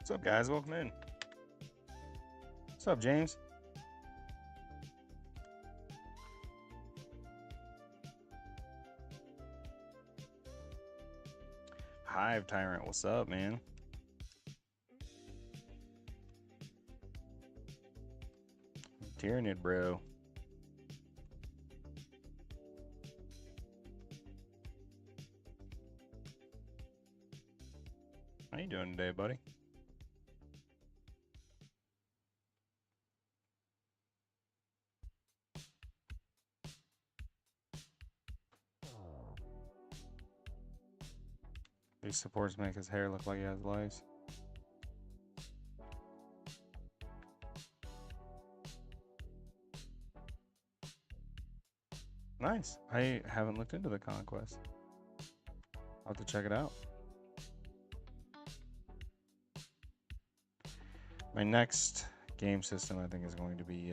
What's up, guys? Welcome in. What's up, James? Hive Tyrant, what's up, man? Tyrannid, bro. How you doing today, buddy? These supports make his hair look like he has lice. Nice. I haven't looked into the Conquest. I'll have to check it out. My next game system, I think, is going to be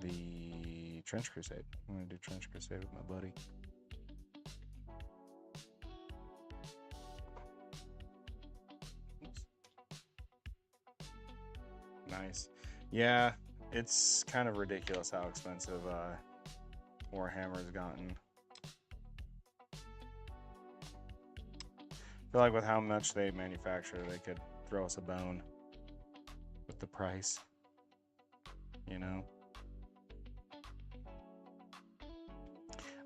the Trench Crusade. I'm going to do Trench Crusade with my buddy. Oops. Nice. Yeah, it's kind of ridiculous how expensive Warhammer has gotten. I feel like with how much they manufacture, they could throw us a bone with the price, you know?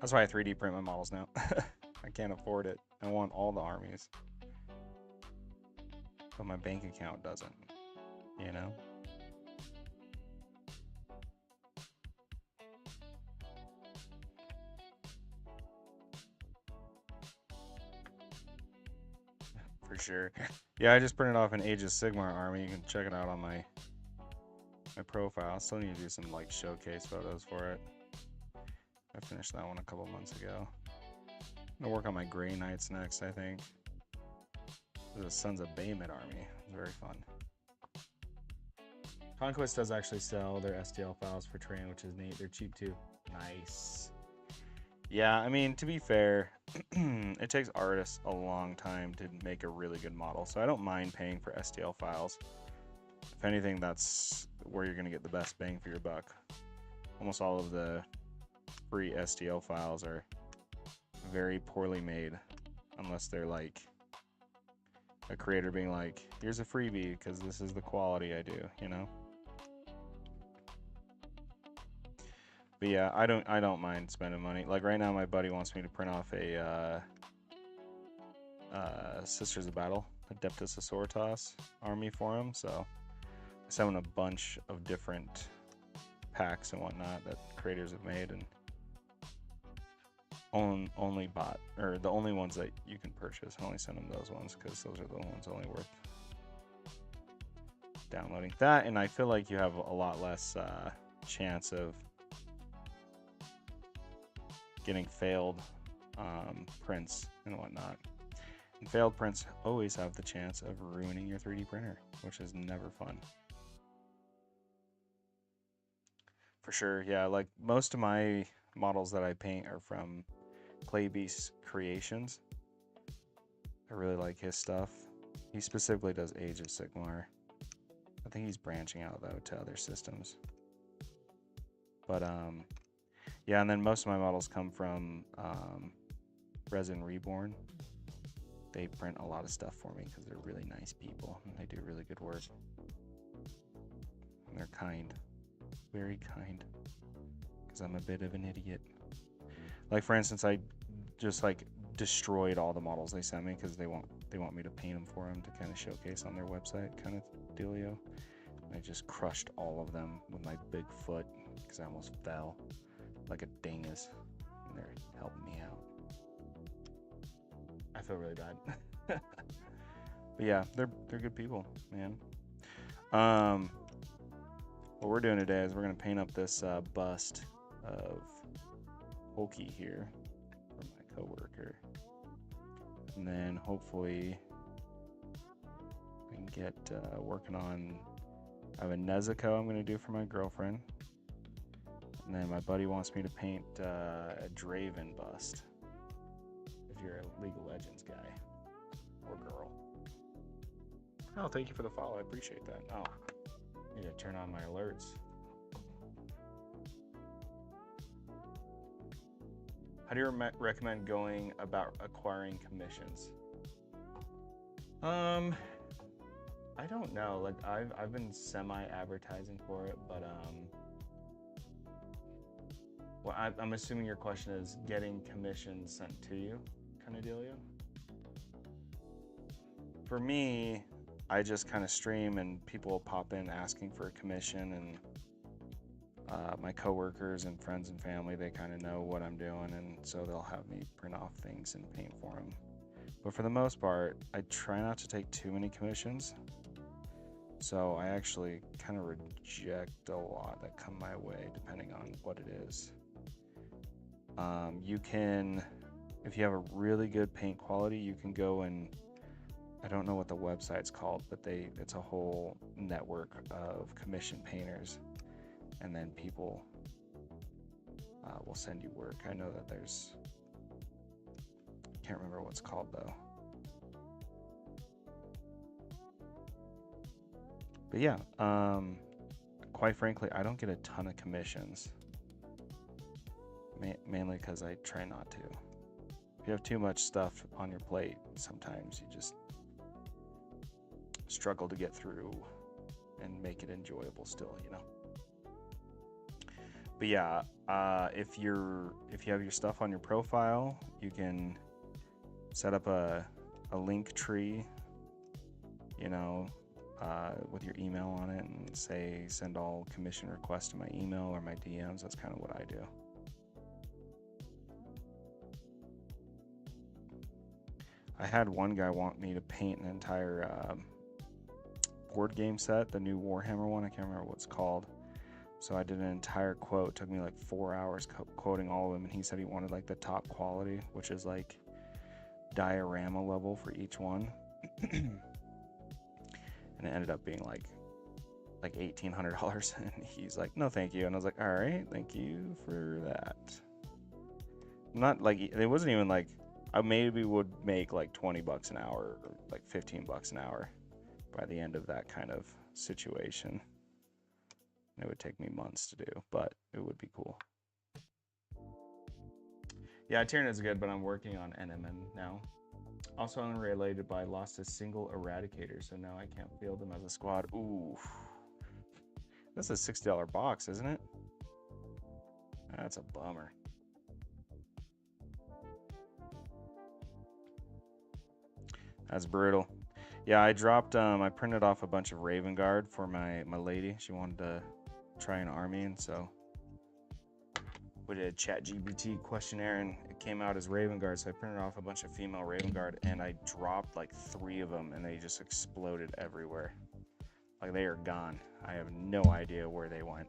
That's why I 3D print my models now. I can't afford it. I want all the armies. But my bank account doesn't, you know? For sure. Yeah, I just printed off an Age of Sigmar army. You can check it out on my profile. I still need to do some like showcase photos for it. I finished that one a couple months ago. I'm gonna work on my Grey Knights next, I think. The Sons of Bahamut army. It's very fun. Conquest does actually sell their STL files for terrain, which is neat. They're cheap too. Nice. Yeah, I mean, to be fair, it takes artists a long time to make a really good model, so I don't mind paying for STL files. If anything, that's where you're going to get the best bang for your buck. Almost all of the free STL files are very poorly made, unless they're like a creator being like, here's a freebie because this is the quality I do, you know? But yeah, I don't mind spending money. Like right now, my buddy wants me to print off a Sisters of Battle, Adeptus Assortas army for him. So I sent him a bunch of different packs and whatnot that creators have made, and only bought, or the only ones that you can purchase. I only send them those ones because those are the ones only worth downloading. That, and I feel like you have a lot less chance of getting failed prints and whatnot. And failed prints always have the chance of ruining your 3D printer, which is never fun. For sure, yeah, like most of my models that I paint are from Claybeast Creations. I really like his stuff. He specifically does Age of Sigmar. I think he's branching out though to other systems. But yeah, and then most of my models come from Resin Reborn. They print a lot of stuff for me because they're really nice people and they do really good work. And they're kind, very kind, because I'm a bit of an idiot. Like for instance, I just like destroyed all the models they sent me because they want me to paint them for them to kind of showcase on their website, kind of dealio. And I just crushed all of them with my big foot because I almost fell like a dingus, and they're helping me out. I feel really bad. But yeah, they're good people, man. What we're doing today is we're gonna paint up this bust of Hulky here for my coworker, and then hopefully I can get working on. I have a Nezuko I'm gonna do for my girlfriend. And then my buddy wants me to paint a Draven bust. If you're a League of Legends guy or girl. Oh, thank you for the follow. I appreciate that. Oh, I need to turn on my alerts. How do you recommend going about acquiring commissions? I don't know. Like I've been semi-advertising for it, but well, I'm assuming your question is getting commissions sent to you, kind of dealio. For me, I just kind of stream and people will pop in asking for a commission, and my coworkers and friends and family, they kind of know what I'm doing, and so they'll have me print off things and paint for them. But for the most part, I try not to take too many commissions. So I actually kind of reject a lot that come my way, depending on what it is. You can, if you have a really good paint quality, you can go and, I don't know what the website's called, but it's a whole network of commission painters, and then people will send you work. I know that there's, I can't remember what it's called though. But yeah, quite frankly, I don't get a ton of commissions, mainly because I try not to. If you have too much stuff on your plate, sometimes you just struggle to get through and make it enjoyable still, you know. But yeah, if you have your stuff on your profile, you can set up a link tree, you know, with your email on it, and say send all commission requests to my email or my DMs. That's kind of what I do. I had one guy want me to paint an entire board game set, the new Warhammer one. I can't remember what it's called. So I did an entire quote. It took me like 4 hours quoting all of them, and he said he wanted like the top quality, which is like diorama level for each one. And it ended up being like $1,800, and he's like, no thank you. And I was like, all right, thank you for that. Not like, it wasn't even like, I maybe would make like 20 bucks an hour or like 15 bucks an hour by the end of that kind of situation. And it would take me months to do, but it would be cool. Yeah, Tyrannid's good, but I'm working on NMN now. Also unrelated, but I lost a single eradicator, so now I can't field them as a squad. Ooh. That's a $60 box, isn't it? That's a bummer. That's brutal. Yeah, I dropped, I printed off a bunch of Raven Guard for my lady. She wanted to try an army, and so we did a ChatGPT questionnaire, and it came out as Raven Guard, so I printed off a bunch of female Raven Guard, and I dropped like 3 of them, and they just exploded everywhere. Like, they are gone. I have no idea where they went.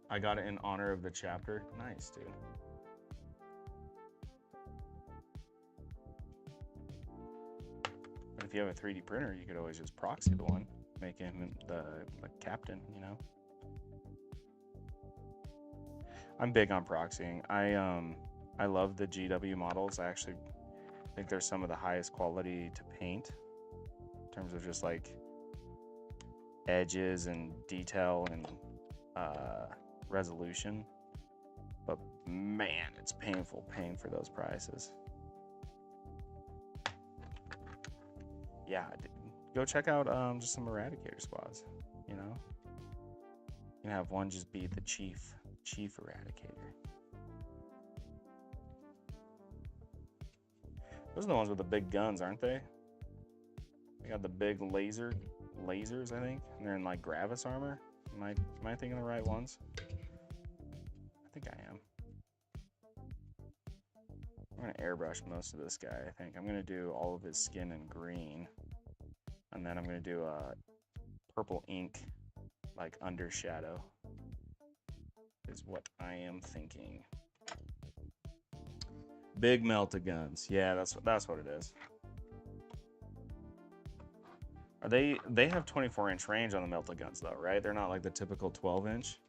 I got it in honor of the chapter. Nice, dude. But if you have a 3D printer, you could always just proxy the one, make him the captain, you know. I'm big on proxying. I love the GW models. I actually think they're some of the highest quality to paint in terms of just like edges and detail and resolution. But man, it's painful paying for those prices. Yeah, go check out just some Eradicator squads, you know. You can have one just be the chief Eradicator. Those are the ones with the big guns, aren't they? They got the big lasers, I think, and they're in like Gravis armor. Am I thinking the right ones? I think I am. I'm gonna airbrush most of this guy, I think. I'm gonna do all of his skin in green, and then I'm gonna do a purple ink, like under shadow, is what I am thinking. Big melta guns. Yeah, that's what it is. Are they have 24-inch range on the melta guns though, right? They're not like the typical 12-inch.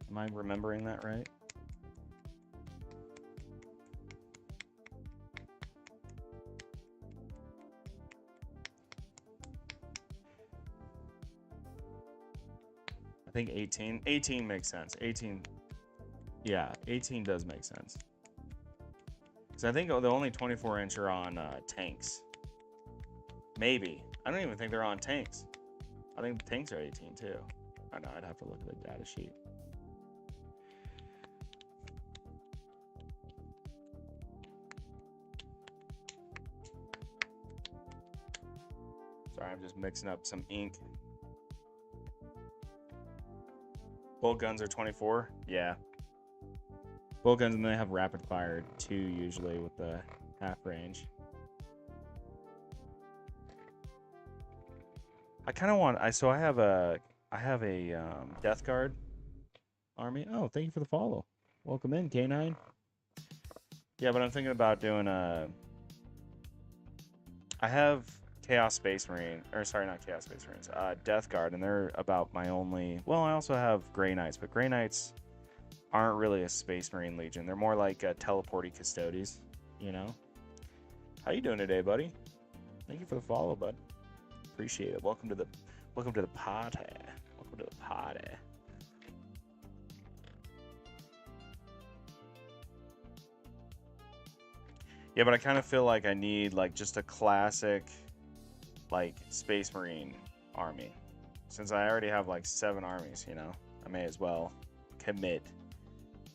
Am I remembering that right? think 18. 18 makes sense. 18. Yeah, 18 does make sense. Because I think the only 24-inch are on tanks. Maybe. I don't even think they're on tanks. I think the tanks are 18 too. I know, I'd have to look at the data sheet. Sorry, I'm just mixing up some ink. Bolt guns are 24? Yeah. Bolt guns, and they have rapid fire too, usually with the half range. I kind of want. I have a Death Guard army. Oh, thank you for the follow. Welcome in, K9. Yeah, but I'm thinking about doing a. I have Chaos Space Marine, or sorry, not Chaos Space Marines. Death Guard, and they're about my only. Well, I also have Grey Knights, but Grey Knights aren't really a Space Marine Legion. They're more like teleporty Custodes. You know. How you doing today, buddy? Thank you for the follow, bud. Appreciate it. Welcome to the party. Welcome to the party. Yeah, but I kind of feel like I need like just a classic like Space Marine army. Since I already have like 7 armies, you know, I may as well commit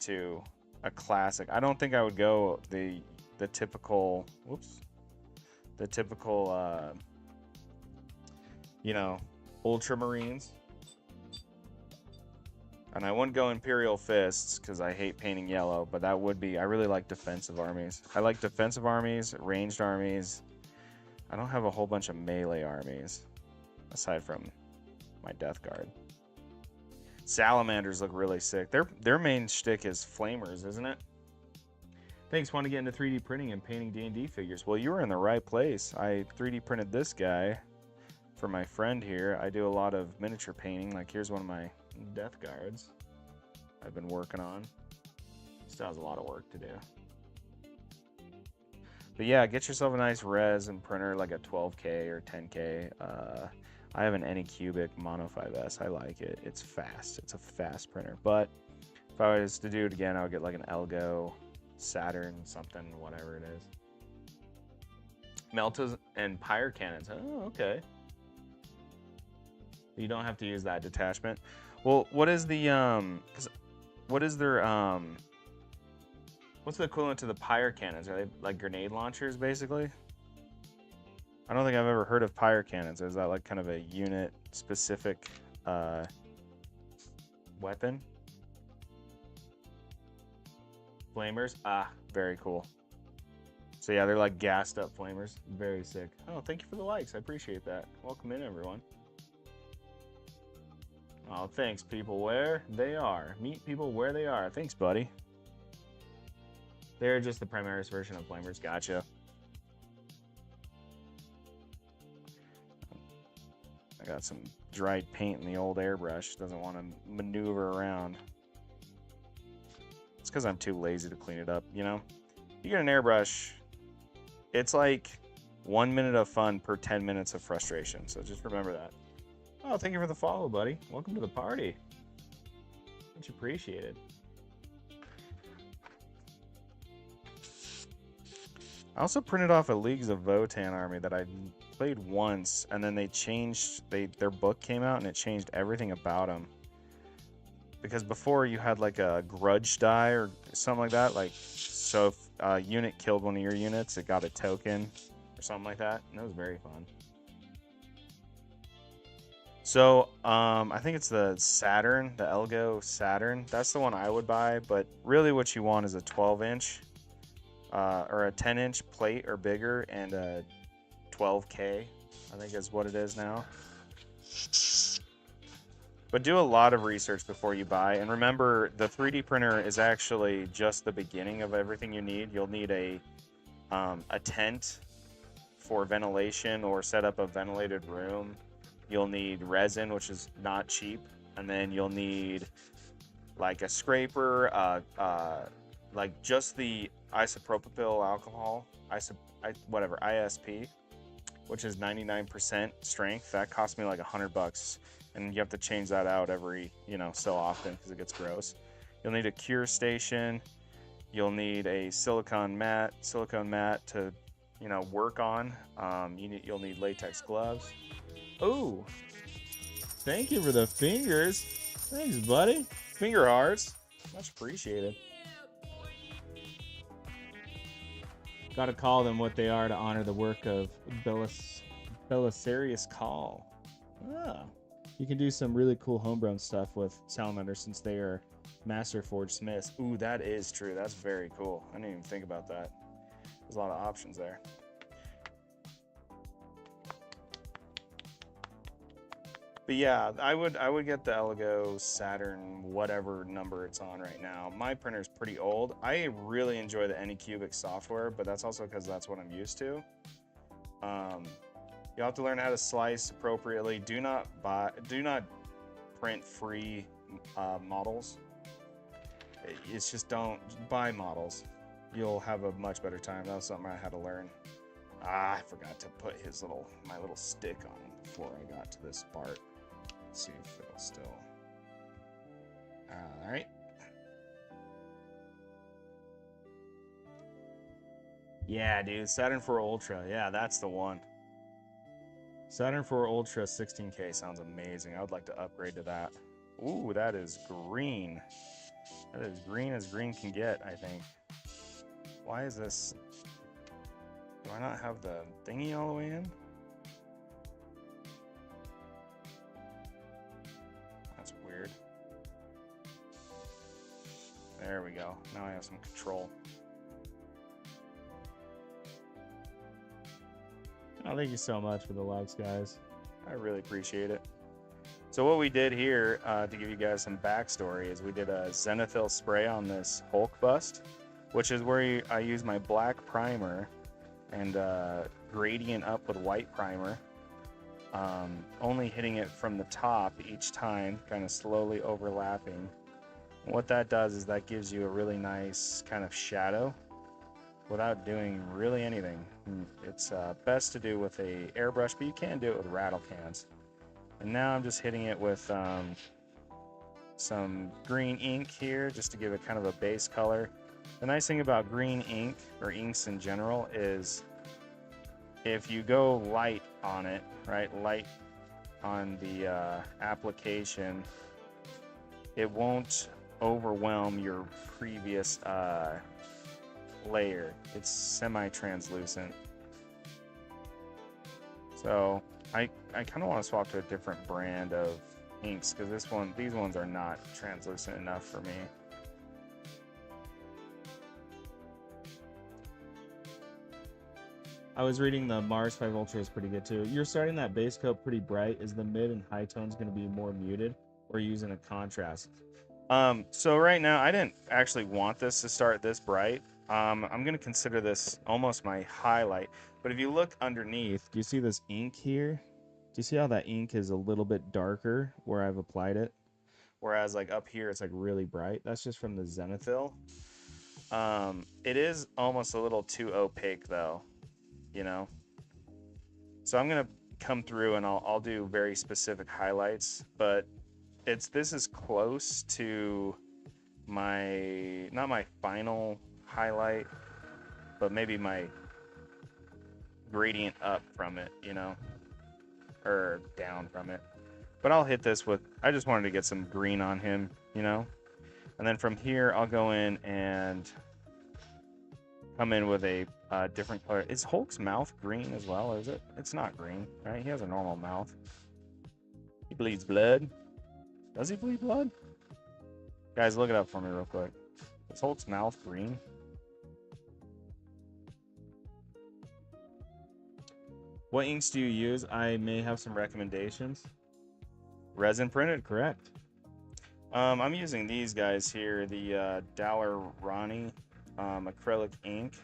to a classic. I don't think I would go the typical you know, Ultramarines. And I wouldn't go Imperial Fists because I hate painting yellow, but that would be, I really like defensive armies. I like defensive armies, ranged armies. I don't have a whole bunch of melee armies, aside from my Death Guard. Salamanders look really sick. Their main shtick is flamers, isn't it? Thanks, want to get into 3D printing and painting D&D figures. Well, you were in the right place. I 3D printed this guy for my friend here. I do a lot of miniature painting. Like, here's one of my Death Guards I've been working on. Still has a lot of work to do. But yeah, get yourself a nice resin printer, like a 12K or 10K. I have an Anycubic Mono 5S. I like it. It's fast. It's a fast printer. But if I was to do it again, I would get like an Elgo, Saturn, something, whatever it is. Meltas and Pyre Cannons. Oh, okay. You don't have to use that detachment. Well, what is the what is their what's the equivalent to the Pyre Cannons? Are they like grenade launchers basically? I don't think I've ever heard of Pyre Cannons. Is that like kind of a unit specific weapon? Flamers? Ah, very cool. So yeah, they're like gassed up flamers. Very sick. Oh, thank you for the likes. I appreciate that. Welcome in, everyone. Oh, thanks, people where they are. Meet people where they are. Thanks, buddy. They're just the Primaris version of flamers. Gotcha. I got some dried paint in the old airbrush. Doesn't want to maneuver around. It's because I'm too lazy to clean it up, you know? You get an airbrush, it's like 1 minute of fun per 10 minutes of frustration. So just remember that. Oh, thank you for the follow, buddy. Welcome to the party. Much appreciated. I also printed off a Leagues of Votann army that I played once, and then they changed, their book came out and it changed everything about them. Because before you had like a grudge die or something like that, like, so if a unit killed one of your units, it got a token or something like that, and it was very fun. So, I think it's the Saturn, the Elgo Saturn. That's the one I would buy, but really what you want is a 12-inch or a 10-inch plate or bigger and a 12K, I think is what it is now. But do a lot of research before you buy. And remember, the 3D printer is actually just the beginning of everything you need. You'll need a tent for ventilation or set up a ventilated room. You'll need resin, which is not cheap. And then you'll need like a scraper, like just the isopropyl alcohol, whatever, ISP. which is 99% strength. That cost me like $100, and you have to change that out every, you know, so often because it gets gross. You'll need a cure station. You'll need a silicone mat to, you know, work on. You'll need latex gloves. Oh, thank you for the fingers. Thanks, buddy. Finger hearts. Much appreciated. Gotta call them what they are to honor the work of Belisarius Call. Ah. You can do some really cool homegrown stuff with salamanders since they are master forged smiths. Ooh, that is true. That's very cool. I didn't even think about that. There's a lot of options there. But yeah, I would get the Elego Saturn, whatever number it's on right now. My printer's pretty old. I really enjoy the Anycubic software, but that's also because that's what I'm used to. You have to learn how to slice appropriately. Do not print free models. It's just don't buy models. You'll have a much better time. That was something I had to learn. I forgot to put my little stick on before I got to this part. Let's see if it'll still. All right. Yeah, dude, Saturn 4 Ultra. Yeah, that's the one. Saturn 4 Ultra 16K sounds amazing. I would like to upgrade to that. Ooh, that is green. That is green as green can get, I think. Why is this? Do I not have the thingy all the way in? That's weird. There we go. Now I have some control. Oh, thank you so much for the likes, guys. I really appreciate it. So what we did here, to give you guys some backstory, is we did a Zenithal spray on this Hulk bust, which is where I use my black primer and gradient up with white primer, only hitting it from the top each time, kind of slowly overlapping. And what that does is that gives you a really nice kind of shadow without doing really anything. It's best to do with a airbrush, but you can do it with rattle cans. And now I'm just hitting it with some green ink here, just to give it kind of a base color. The nice thing about green ink, or inks in general, is if you go light on it, right, light on the application, it won't overwhelm your previous layer. It's semi-translucent. So I kind of want to swap to a different brand of inks because these ones are not translucent enough for me. I was reading the Mars 5 Ultra is pretty good too. You're starting that base coat pretty bright. Is the mid and high tones going to be more muted, or using a contrast? So right now I didn't actually want this to start this bright. I'm going to consider this almost my highlight. But if you look underneath, do you see this ink here? Do you see how that ink is a little bit darker where I've applied it? Whereas like up here, it's like really bright. That's just from the Zenithal. It is almost a little too opaque though, you know? So I'm going to come through and I'll do very specific highlights, but this is close to not my final highlight, but maybe my gradient up from it, you know, or down from it. But I'll hit this with, I just wanted to get some green on him, you know, and then from here I'll go in and come in with a different color. Is Hulk's mouth green as well, or is it? It's not green, right? He has a normal mouth. He bleeds blood. Does he bleed blood? Guys, look it up for me real quick. Is Hulk's mouth green? What inks do you use? I may have some recommendations. Resin printed, correct. I'm using these guys here, the Daler-Rani acrylic ink.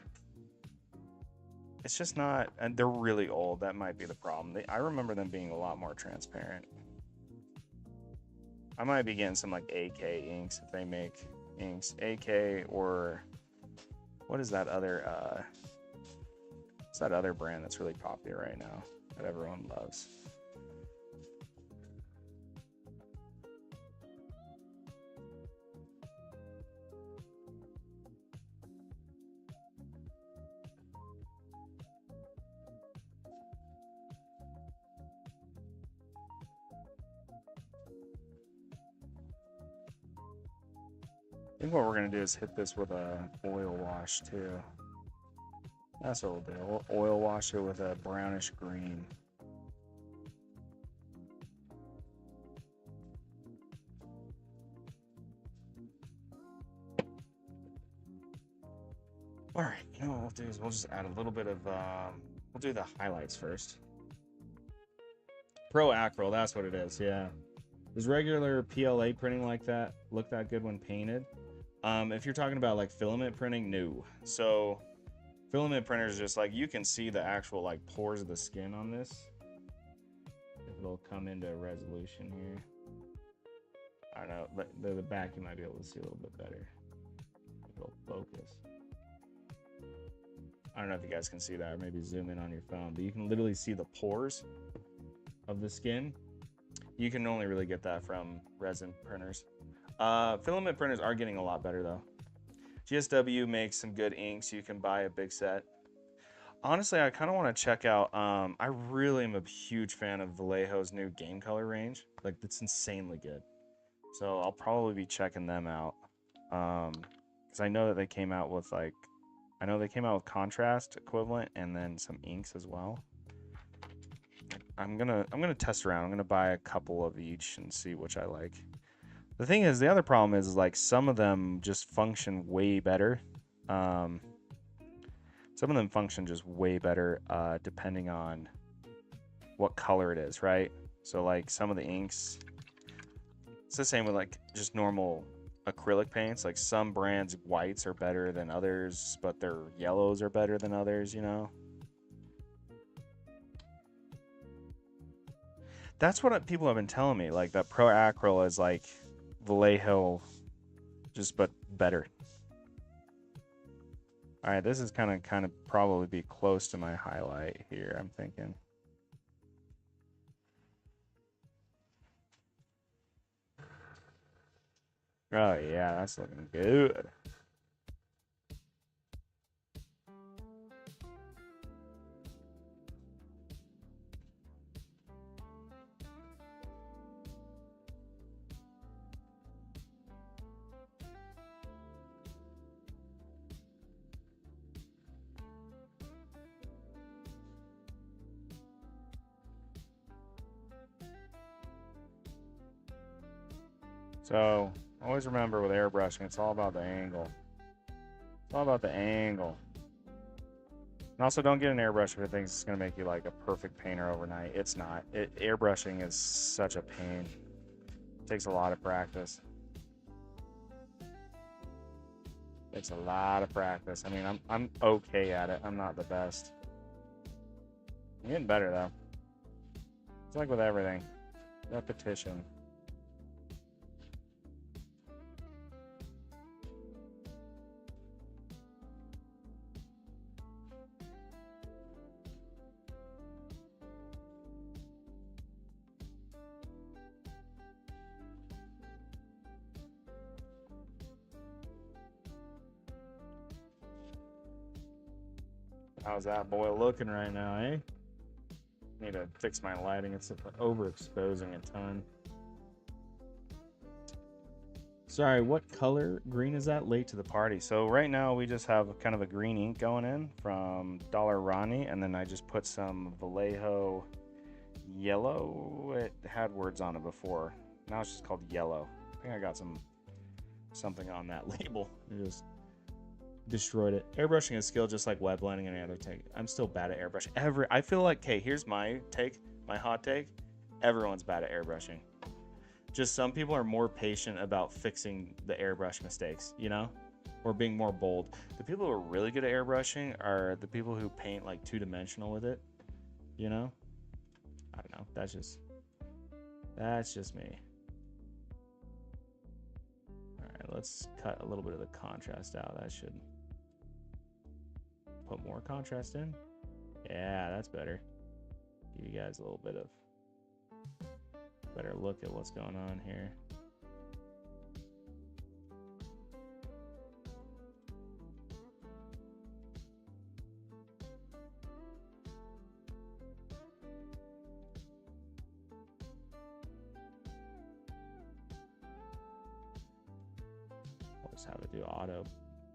It's just not, and they're really old. That might be the problem. I remember them being a lot more transparent. I might be getting some like AK inks if they make inks. AK, or what is that other what's that other brand that's really popular right now? that everyone loves. I think what we're going to do is hit this with a oil wash too. That's what we'll do. We'll oil wash it with a brownish green. All right, you know what we'll do is we'll just add a little bit of, we'll do the highlights first. Pro Acryl, that's what it is, yeah. Does regular PLA printing like that look that good when painted? If you're talking about like filament printing, no. So filament printers just like, you can see the actual like pores of the skin on this. It'll come into resolution here. I don't know, the back you might be able to see a little bit better. It'll focus. I don't know if you guys can see that, or maybe zoom in on your phone, but you can literally see the pores of the skin. You can only really get that from resin printers. Filament printers are getting a lot better though. GSW makes some good inks. You can buy a big set. Honestly, I kind of want to check out, I really am a huge fan of Vallejo's new game color range. Like, it's insanely good. So I'll probably be checking them out. Because I know that they came out with like, I know they came out with contrast equivalent and then some inks as well. I'm gonna test around. I'm gonna buy a couple of each and see which I like. The thing is, the other problem is like some of them just function way better. Some of them function just way better depending on what color it is, right? So like some of the inks, it's the same with like just normal acrylic paints. Like some brands whites are better than others, but their yellows are better than others, you know? That's what people have been telling me, like that Pro Acryl is like Vallejo, just but better. All right, this is kind of probably be close to my highlight here, I'm thinking. Oh yeah, that's looking good. So always remember with airbrushing, it's all about the angle. It's all about the angle. And also don't get an airbrush if it thinks it's gonna make you like a perfect painter overnight. It's not. Airbrushing is such a pain. It takes a lot of practice. It's a lot of practice. I mean, I'm okay at it. I'm not the best. I'm getting better though. It's like with everything. Repetition. How's that boy looking right now, eh? Need to fix my lighting. It's overexposing a ton. Sorry, what color green is that? Late to the party. So right now we just have kind of a green ink going in from Dollar Ronnie, and then I just put some Vallejo yellow. It had words on it before. Now it's just called yellow. I think I got something on that label. I just destroyed it. Airbrushing is skill just like wet blending and any other take. I'm still bad at airbrushing. I feel like, okay, here's my take, my hot take. Everyone's bad at airbrushing. Just some people are more patient about fixing the airbrush mistakes, you know? Or being more bold. The people who are really good at airbrushing are the people who paint like two-dimensional with it, you know? I don't know. That's just me. All right, let's cut a little bit of the contrast out. That should put more contrast in. Yeah, that's better. Give you guys a little bit of better look at what's going on here. I'll just have it do auto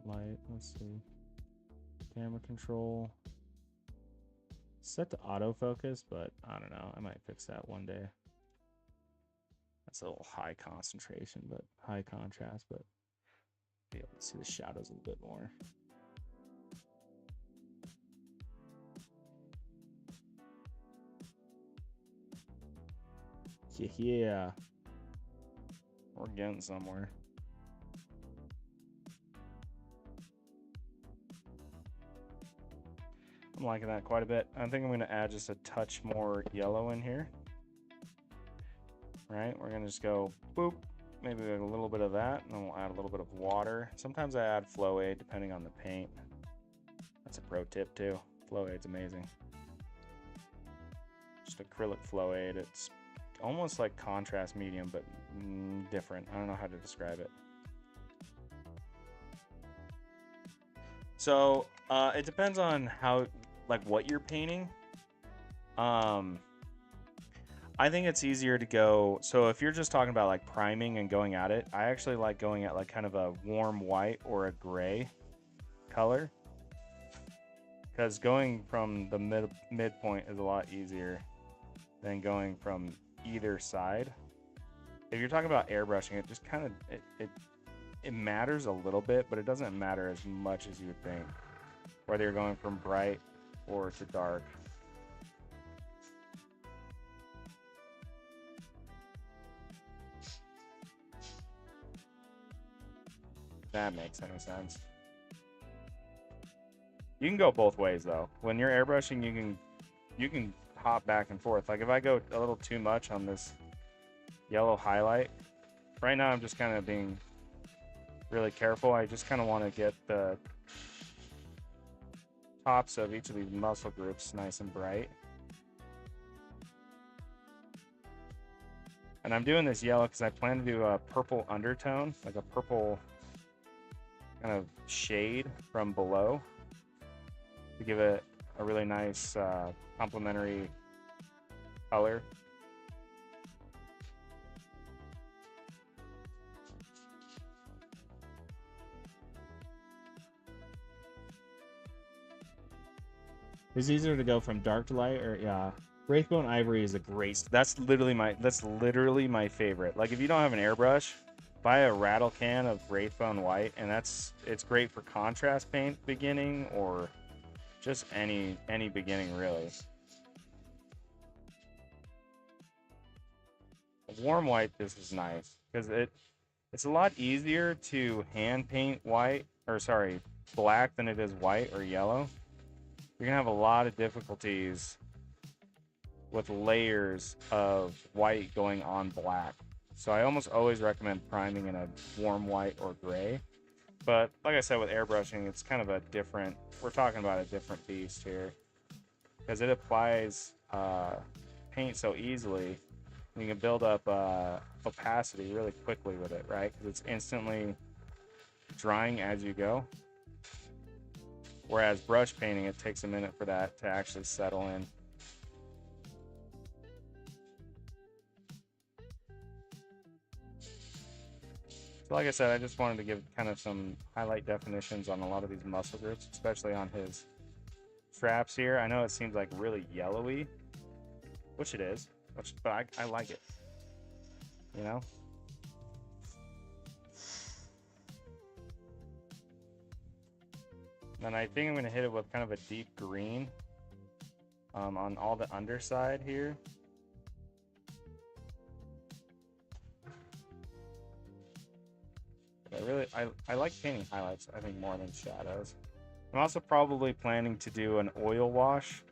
light. Let's see. Camera control. Set to autofocus, but I don't know. I might fix that one day. That's a little high concentration, but high contrast, but be able to see the shadows a little bit more. Yeah. We're getting somewhere. I'm liking that quite a bit. I think I'm going to add just a touch more yellow in here. Right, we're going to just go boop, maybe a little bit of that, and then we'll add a little bit of water. Sometimes I add flow aid depending on the paint. That's a pro tip too. Flow aid's amazing. Just acrylic flow aid. It's almost like contrast medium, but different. I don't know how to describe it. So it depends on how, like, what you're painting. I think it's easier to go, so if you're just talking about like priming and going at it, I actually like going at like kind of a warm white or a gray color, because going from the midpoint is a lot easier than going from either side. If you're talking about airbrushing, it just kind of, it matters a little bit, but it doesn't matter as much as you would think, whether you're going from bright or to dark. That makes any sense. You can go both ways though. When you're airbrushing, you can hop back and forth. Like if I go a little too much on this yellow highlight, right now I'm just kind of being really careful. I just kind of want to get the tops of each of these muscle groups nice and bright. And I'm doing this yellow because I plan to do a purple undertone, like a purple kind of shade from below, to give it a really nice complementary color. It's easier to go from dark to light, or yeah. Wraithbone Ivory is a great. That's literally my favorite. Like if you don't have an airbrush, buy a rattle can of Wraithbone White, and it's great for contrast paint beginning, or just any beginning really. Warm white, this is nice because it's a lot easier to hand paint white, or sorry, black than it is white or yellow. You're gonna have a lot of difficulties with layers of white going on black. So I almost always recommend priming in a warm white or gray. But like I said, with airbrushing, it's kind of a different, we're talking about a different beast here, because it applies paint so easily. You can build up opacity really quickly with it, right? Because it's instantly drying as you go. Whereas brush painting, it takes a minute for that to actually settle in. So like I said, I just wanted to give kind of some highlight definitions on a lot of these muscle groups, especially on his straps here. I know it seems like really yellowy, which it is, but I like it, you know? And I think I'm going to hit it with kind of a deep green on all the underside here. I like painting highlights, I think, more than shadows. I'm also probably planning to do an oil wash,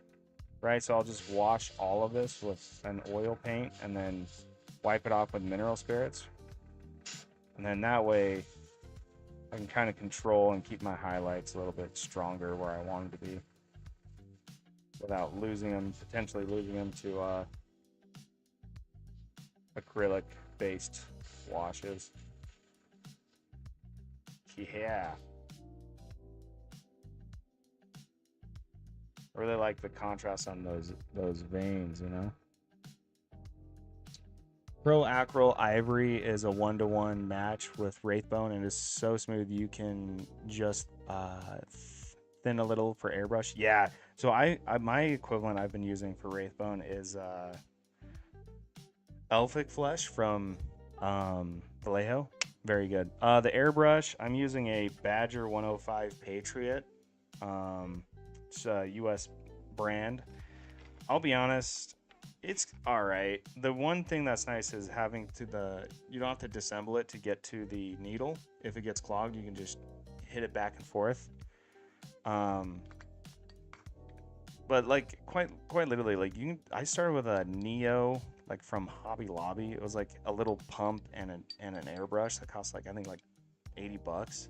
right? So I'll just wash all of this with an oil paint and then wipe it off with mineral spirits. And then that way I can kind of control and keep my highlights a little bit stronger where I want them to be. without losing them, potentially losing them to acrylic-based washes. Yeah. I really like the contrast on those veins, you know? Pearl Acryl Ivory is a 1-to-1 match with Wraithbone and is so smooth you can just thin a little for airbrush. Yeah, so I my equivalent I've been using for Wraithbone is Elfic Flesh from Vallejo. Very good. The airbrush, I'm using a Badger 105 Patriot. It's a US brand. I'll be honest, it's all right. The one thing that's nice is having you don't have to disassemble it to get to the needle. If it gets clogged, you can just hit it back and forth. But like quite literally, like I started with a Neo like from Hobby Lobby. It was like a little pump and an airbrush that cost like I think like $80.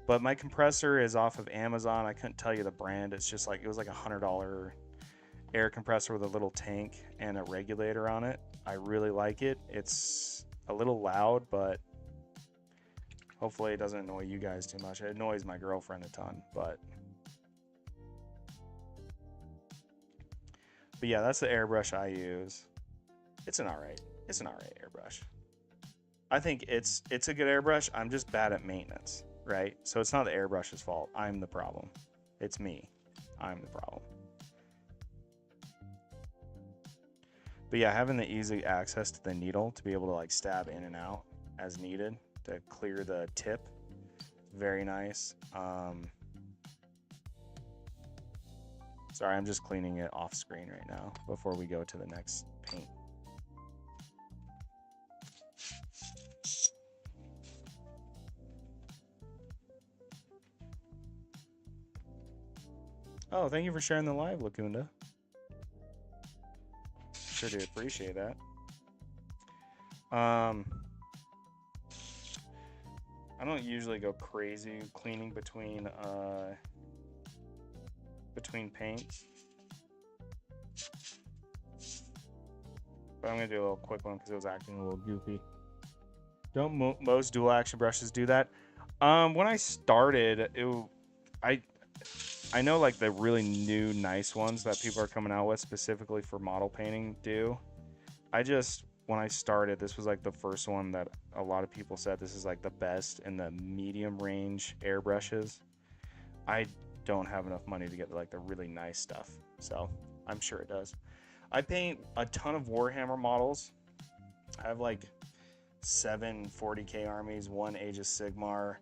But my compressor is off of Amazon. I couldn't tell you the brand. It's just like it was like $100 air compressor with a little tank and a regulator on it. I really like it. It's a little loud, but hopefully it doesn't annoy you guys too much. It annoys my girlfriend a ton, but yeah, that's the airbrush I use. It's an alright airbrush. I think it's a good airbrush. I'm just bad at maintenance, right? So it's not the airbrush's fault. I'm the problem. It's me. I'm the problem. But yeah, having the easy access to the needle to be able to like stab in and out as needed to clear the tip, very nice. Sorry, I'm just cleaning it off screen right now before we go to the next paint. Oh, thank you for sharing the live, Lacunda. Sure do appreciate that. I don't usually go crazy cleaning between paints, but I'm gonna do a little quick one because it was acting a little goofy. Don't most dual action brushes do that? When I started, I know like the really new nice ones that people are coming out with specifically for model painting do. When I started, this was like the first one that a lot of people said this is like the best in the medium range airbrushes. I don't have enough money to get like the really nice stuff, so I'm sure it does. I paint a ton of Warhammer models. I have like 7 40K armies, 1 Age of Sigmar.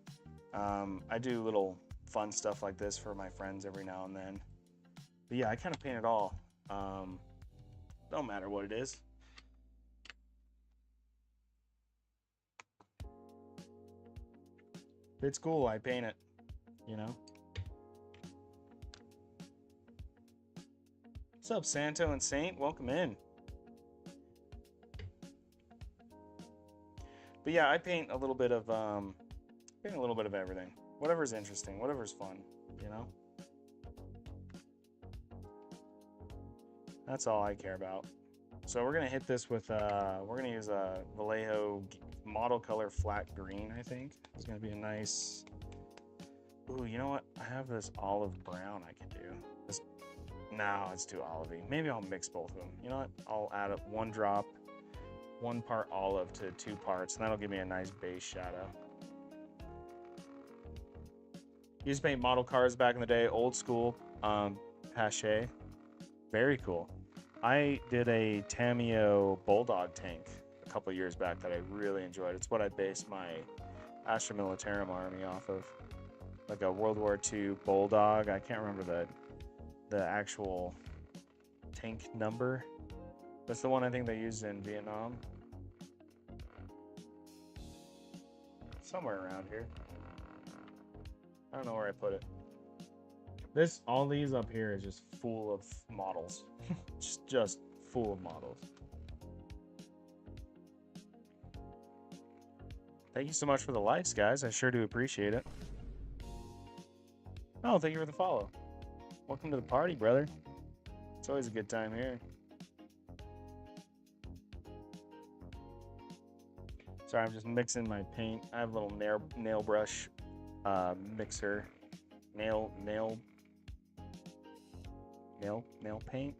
I do little fun stuff like this for my friends every now and then. But yeah, I kind of paint it all. Don't matter what it is. If it's cool, I paint it, you know? What's up, Santo and Saint? Welcome in. But yeah, I paint a little bit of everything. Whatever's interesting, whatever's fun, you know? That's all I care about. So we're gonna hit this with we're gonna use a Vallejo model color flat green, I think. It's gonna be a nice. Ooh, you know what? I have this olive brown I can do. No, it's too olivey. Maybe I'll mix both of them. You know what? I'll add up 1 drop, 1 part olive to 2 parts, and that'll give me a nice base shadow. Used to paint model cars back in the day, old school, Pache. Very cool. I did a Tamiyo Bulldog tank a couple years back that I really enjoyed. It's what I based my Astra Militarum army off of. Like a World War II Bulldog. I can't remember the actual tank number. That's the one I think they used in Vietnam. Somewhere around here. I don't know where I put it. All these up here is just full of models. just full of models. Thank you so much for the likes, guys. I sure do appreciate it. Oh, thank you for the follow. Welcome to the party, brother. It's always a good time here. Sorry, I'm just mixing my paint. I have a little nail brush mixer, nail paint,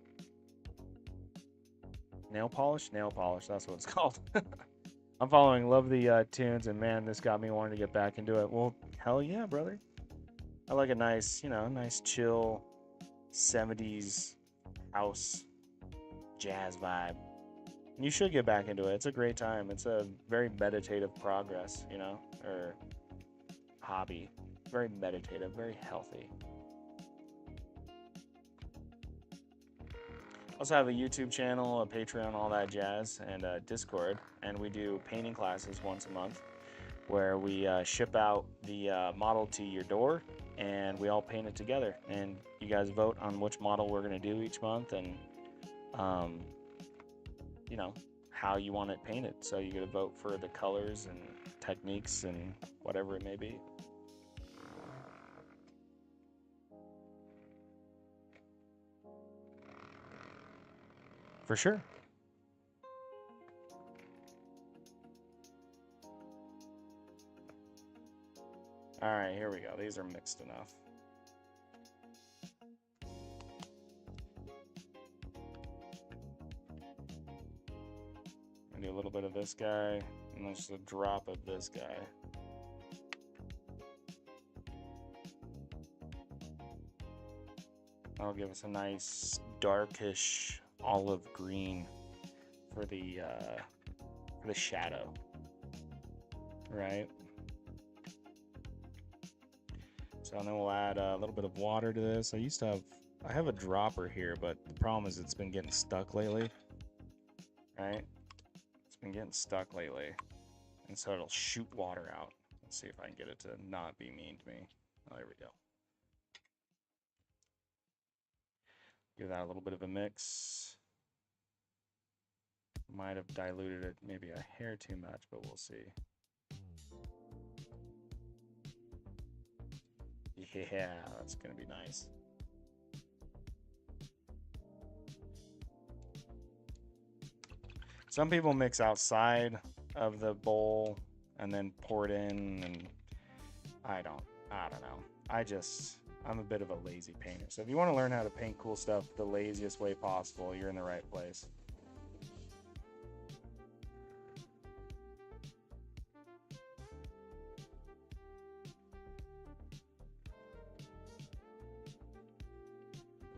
nail polish. That's what it's called. I'm following Love the Tunes, and man, this got me wanting to get back into it. Well, hell yeah, brother. I like a nice, nice chill 70s house jazz vibe. And you should get back into it. It's a great time. It's a very meditative progress, or hobby. Very meditative, very healthy. Also have a YouTube channel, a Patreon, all that jazz, and a Discord. And we do painting classes once a month where we ship out the model to your door and we all paint it together. And you guys vote on which model we're going to do each month and, how you want it painted. So you get to vote for the colors and techniques and whatever it may be. For sure. All right, here we go. These are mixed enough. I do a little bit of this guy, and then just a drop of this guy. That'll give us a nice darkish olive green for the shadow, right? So then we'll add a little bit of water to this. I have a dropper here, but the problem is it's been getting stuck lately, right? It's been getting stuck lately, and so it'll shoot water out. Let's see if I can get it to not be mean to me. Oh, there we go. Give that a little bit of a mix. Might have diluted it maybe a hair too much, but we'll see. Yeah, that's gonna be nice. Some people mix outside of the bowl and then pour it in, and I don't know. I'm a bit of a lazy painter. So if you want to learn how to paint cool stuff the laziest way possible, you're in the right place.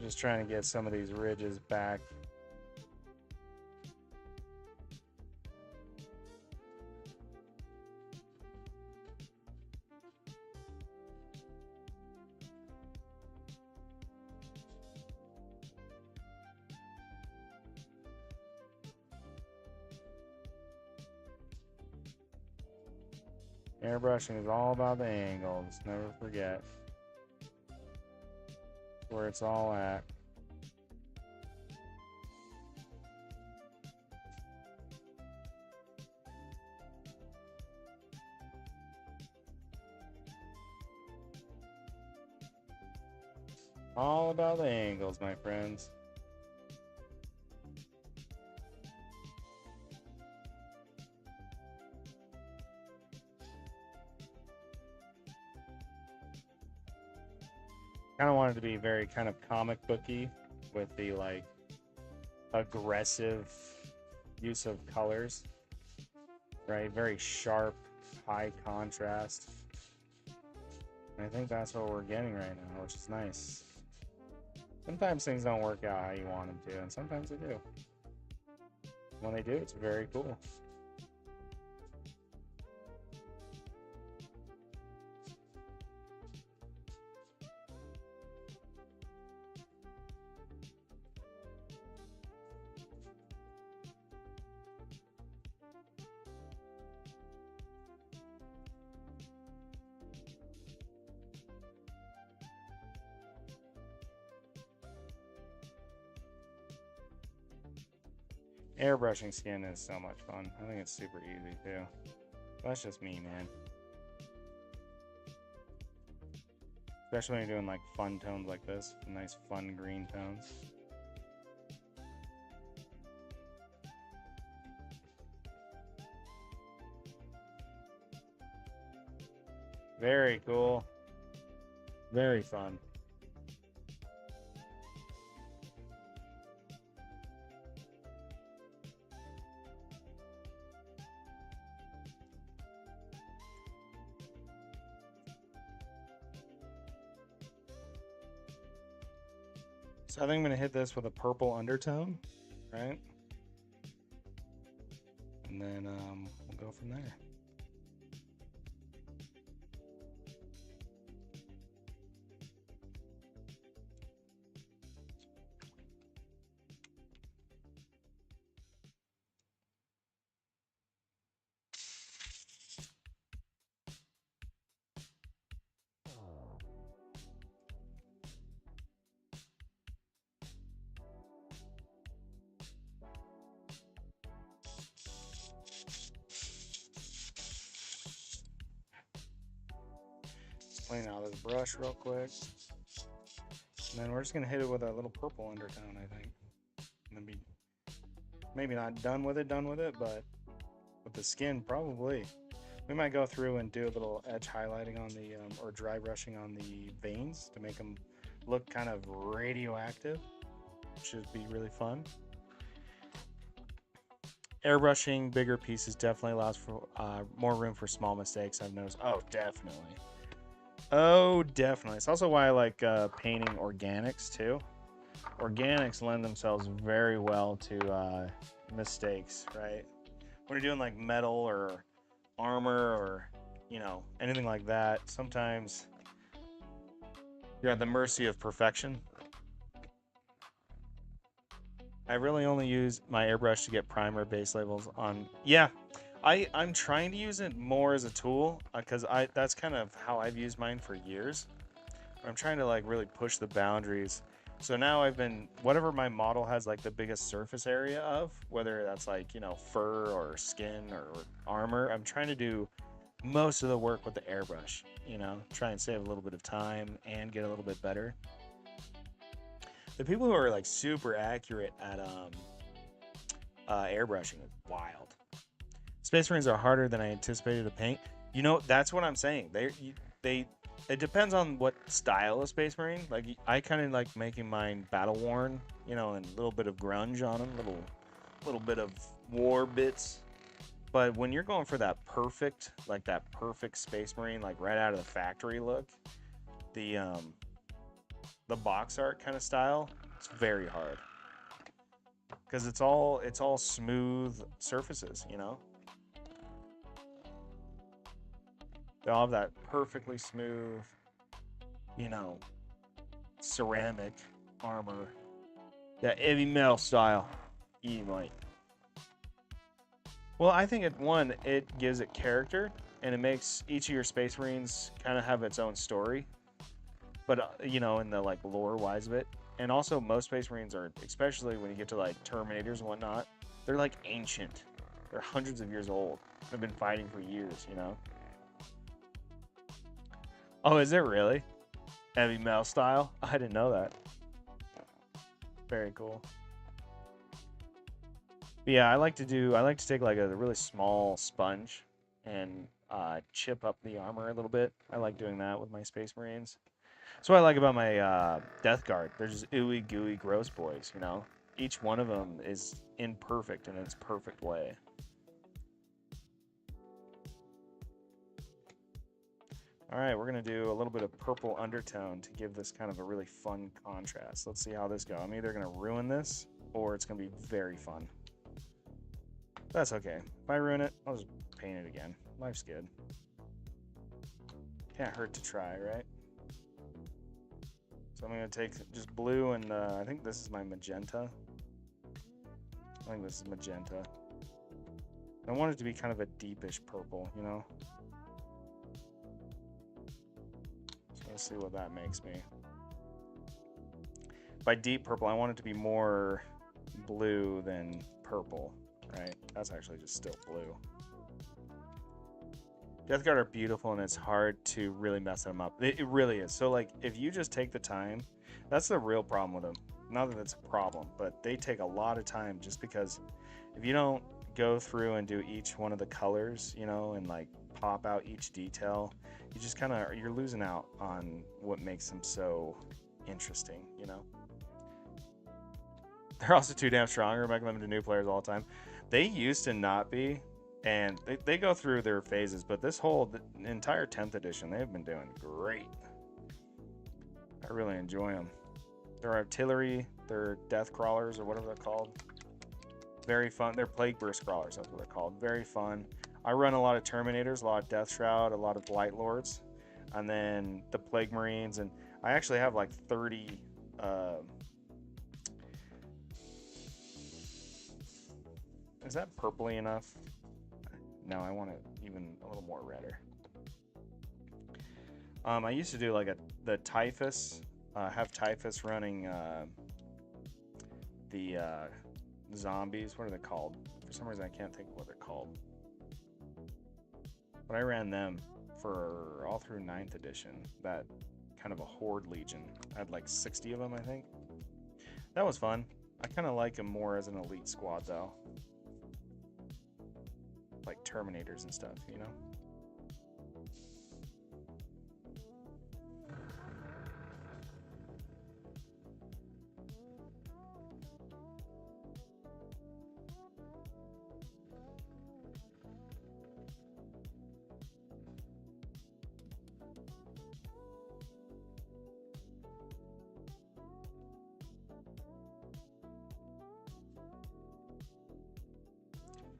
Just trying to get some of these ridges back. Airbrushing is all about the angles. Never forget where it's all at. All about the angles, my friends. Kind of wanted to be very kind of comic booky with the like aggressive use of colors, right? Very sharp, high contrast. And I think that's what we're getting right now, which is nice. Sometimes things don't work out how you want them to, and sometimes they do. When they do, it's very cool. Airbrushing skin is so much fun. I think it's super easy too. That's just me, man. Especially when you're doing like fun tones like this, nice fun green tones. Very cool. Very fun. So I think I'm going to hit this with a purple undertone, right? And then we'll go from there. Clean out this brush real quick. And then we're just going to hit it with a little purple undertone, I think. And then be maybe not done with it, but with the skin, probably. We might go through and do a little edge highlighting on the, or dry brushing on the veins to make them look kind of radioactive, which should be really fun. Airbrushing bigger pieces definitely allows for more room for small mistakes, I've noticed. Oh, definitely. Oh, definitely. It's also why I like painting organics, too. Organics lend themselves very well to mistakes, right? When you're doing like metal or armor or, you know, anything like that, sometimes you're at the mercy of perfection. I really only use my airbrush to get primer base levels on. Yeah, I'm trying to use it more as a tool because that's kind of how I've used mine for years. I'm trying to like really push the boundaries. So now I've been, whatever my model has like the biggest surface area of, whether that's like, you know, fur or skin or armor, I'm trying to do most of the work with the airbrush, you know, try and save a little bit of time and get a little bit better. The people who are like super accurate at airbrushing is wild. Space Marines are harder than I anticipated to paint. You know, that's what I'm saying. They it depends on what style of Space Marine. Like I kind of like making mine battle worn, you know, and a little bit of grunge on them, little bit of war bits. But when you're going for that perfect, like that perfect Space Marine, like right out of the factory look, the box art kind of style, it's very hard because it's all smooth surfaces, you know. They all have that perfectly smooth, you know, ceramic armor, that heavy metal style. You might. Well, I think it gives it character, and it makes each of your Space Marines kind of have its own story. But you know, in the like lore wise of it, and also most Space Marines are, especially when you get to like Terminators and whatnot, they're like ancient. They're hundreds of years old. They've been fighting for years, you know. Oh, is it really? Heavy metal style? I didn't know that. Very cool. But yeah, I like to take like a really small sponge and chip up the armor a little bit. I like doing that with my Space Marines. That's what I like about my Death Guard. They're just ooey gooey gross boys, you know? Each one of them is imperfect in its perfect way. All right, we're gonna do a little bit of purple undertone to give this kind of a really fun contrast. Let's see how this goes. I'm either gonna ruin this or it's gonna be very fun. That's okay. If I ruin it, I'll just paint it again. Life's good. Can't hurt to try, right? So I'm gonna take just blue and I think this is my magenta. I think this is magenta. I want it to be kind of a deepish purple, you know? Let's see what that makes me. By deep purple, I want it to be more blue than purple, right? That's actually just still blue. Death Guard are beautiful, and it's hard to really mess them up. It really is. So, like, if you just take the time, that's the real problem with them. Not that it's a problem, but they take a lot of time just because if you don't go through and do each one of the colors, you know, and like pop out each detail, you just kind of, you're losing out on what makes them so interesting, you know? They're also too damn strong. I recommend them to new players all the time. They used to not be, and they go through their phases, but this whole the entire 10th edition, they've been doing great. I really enjoy them. They're artillery, they're death crawlers, or whatever they're called. Very fun. They're plague burst crawlers, that's what they're called. Very fun. I run a lot of Terminators, a lot of Death Shroud, a lot of Blight Lords, and then the Plague Marines, and I actually have like 30 is that purpley enough? No, I want it even a little more redder. I used to do like the Typhus, have Typhus running the zombies. What are they called? For some reason I can't think of what they're called. But I ran them for all through 9th edition. That kind of a horde legion. I had like 60 of them, I think. That was fun. I kind of like them more as an elite squad though. Like Terminators and stuff, you know?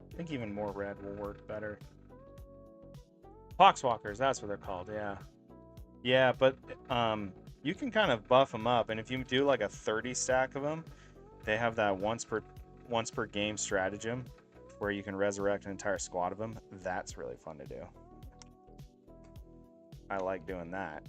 I think even more red will work better. Poxwalkers, that's what they're called, yeah. Yeah, but you can kind of buff them up, and if you do like a 30 stack of them, they have that once per game stratagem where you can resurrect an entire squad of them. That's really fun to do. I like doing that.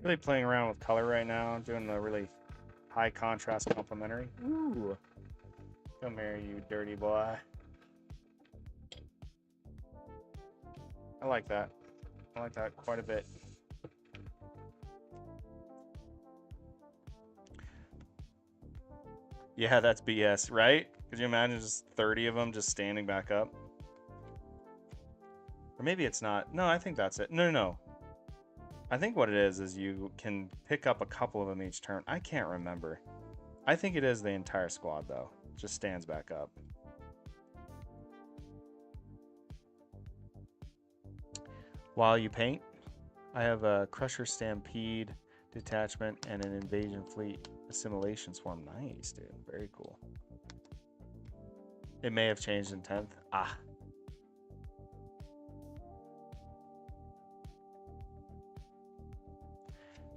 Really playing around with color right now. I'm doing the really high contrast complementary. Ooh. Come here, you dirty boy. I like that. I like that quite a bit. Yeah, that's BS, right? Could you imagine just 30 of them just standing back up? Or maybe it's not. No, I think that's it. No. I think what it is you can pick up a couple of them each turn. I can't remember. I think it is the entire squad, though. Just stands back up. While you paint, I have a Crusher Stampede detachment and an Invasion Fleet Assimilation Swarm. Nice, dude. Very cool. It may have changed in 10th. Ah.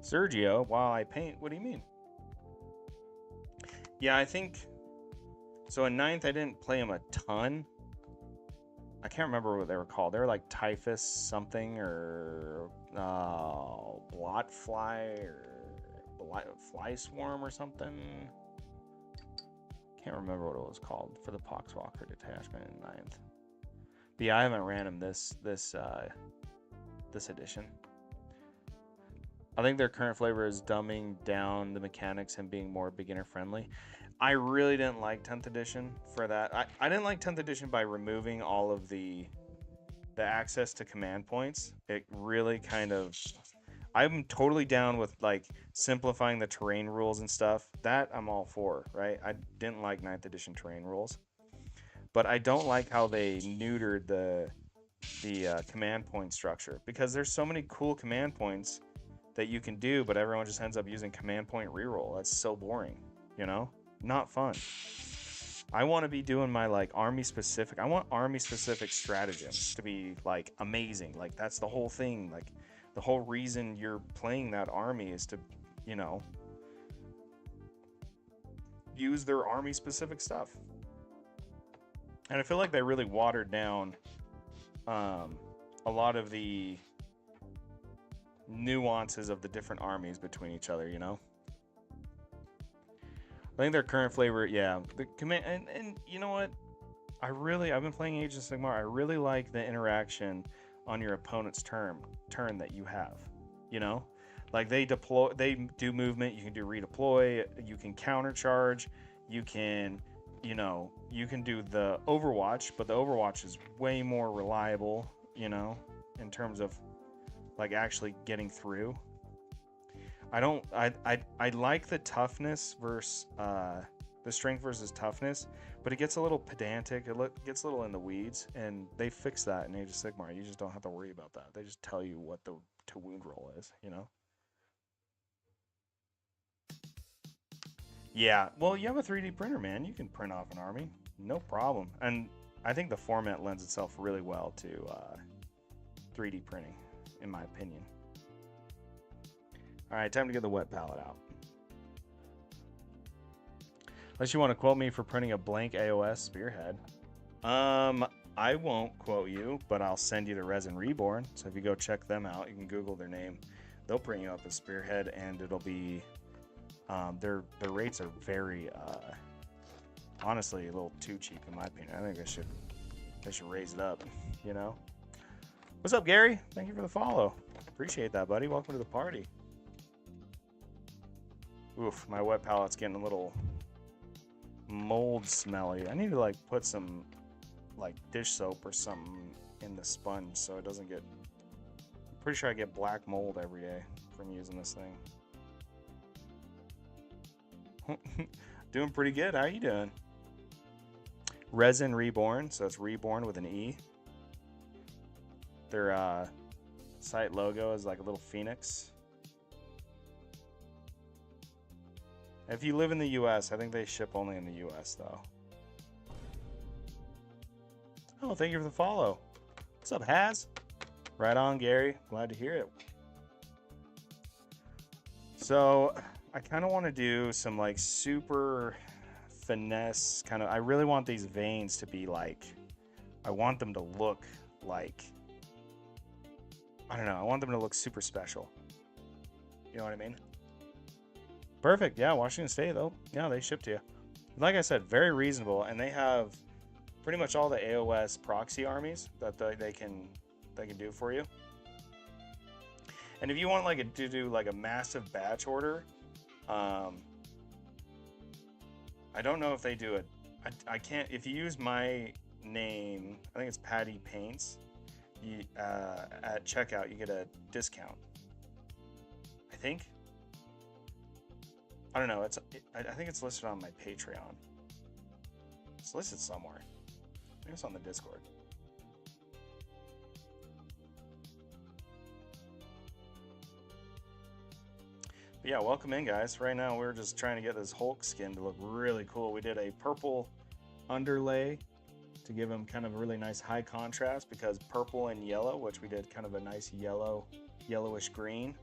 Sergio, while I paint, what do you mean? Yeah, I think so. In 9th, I didn't play them a ton. I can't remember what they were called. They were like Typhus something or Blotfly or Fly Swarm or something. Can't remember what it was called for the Poxwalker detachment in 9th. But yeah, I haven't ran them this edition. I think their current flavor is dumbing down the mechanics and being more beginner friendly. I really didn't like 10th edition for that. I didn't like 10th edition by removing all of the access to command points. It really kind of... I'm totally down with like simplifying the terrain rules and stuff. That I'm all for, right? I didn't like 9th edition terrain rules. But I don't like how they neutered the command point structure, because there's so many cool command points that you can do, but everyone just ends up using command point reroll. That's so boring, you know? Not fun. I want to be doing my like army specific. I want army specific stratagems to be like amazing. Like that's the whole thing. Like the whole reason you're playing that army is to, you know, use their army specific stuff. And I feel like they really watered down a lot of the nuances of the different armies between each other, you know? I think their current flavor, yeah, the command, and you know what? I've been playing Age of Sigmar. I really like the interaction on your opponent's turn that you have. You know, like they do movement. You can do redeploy. You can countercharge. You can, you know, you can do the Overwatch, but the Overwatch is way more reliable. You know, in terms of like actually getting through. I like the toughness versus the strength versus toughness, but it gets a little pedantic. It gets a little in the weeds, and they fix that in Age of Sigmar. You just don't have to worry about that. They just tell you what the to wound roll is, you know? Yeah, well, you have a 3D printer, man. You can print off an army, no problem. And I think the format lends itself really well to 3D printing, in my opinion. All right, time to get the wet palette out. Unless you want to quote me for printing a blank AOS spearhead. I won't quote you, but I'll send you to Resin Reborn. So if you go check them out, you can Google their name. They'll print you up a spearhead, and it'll be their rates are very honestly a little too cheap in my opinion. I think they should raise it up, you know. What's up, Gary? Thank you for the follow. Appreciate that, buddy. Welcome to the party. Oof, my wet palette's getting a little mold smelly. I need to like put some like dish soap or something in the sponge so it doesn't get, I'm pretty sure I get black mold every day from using this thing. Doing pretty good. How are you doing? Resin Reborn, so it's Reborn with an E. Their site logo is like a little phoenix. If you live in the US, I think they ship only in the US though. Oh, thank you for the follow. What's up, Haz? Right on, Gary. Glad to hear it. So I kind of want to do some like super finesse kind of, I really want these veins to be like, I want them to look like, I don't know, I want them to look super special. You know what I mean? Perfect. Yeah, Washington State though. Yeah, they ship to you. Like I said, very reasonable, and they have pretty much all the AOS proxy armies that they can do for you. And if you want like to do like a massive batch order, I don't know if they do it. I can't. If you use my name, I think it's Patty Paints. At checkout, you get a discount. I think. I don't know. I think it's listed on my Patreon. It's listed somewhere. I think it's on the Discord. But yeah, welcome in, guys. Right now, we're just trying to get this Hulk skin to look really cool. We did a purple underlay to give him kind of a really nice high contrast, because purple and yellow, which we did kind of a nice yellowish green,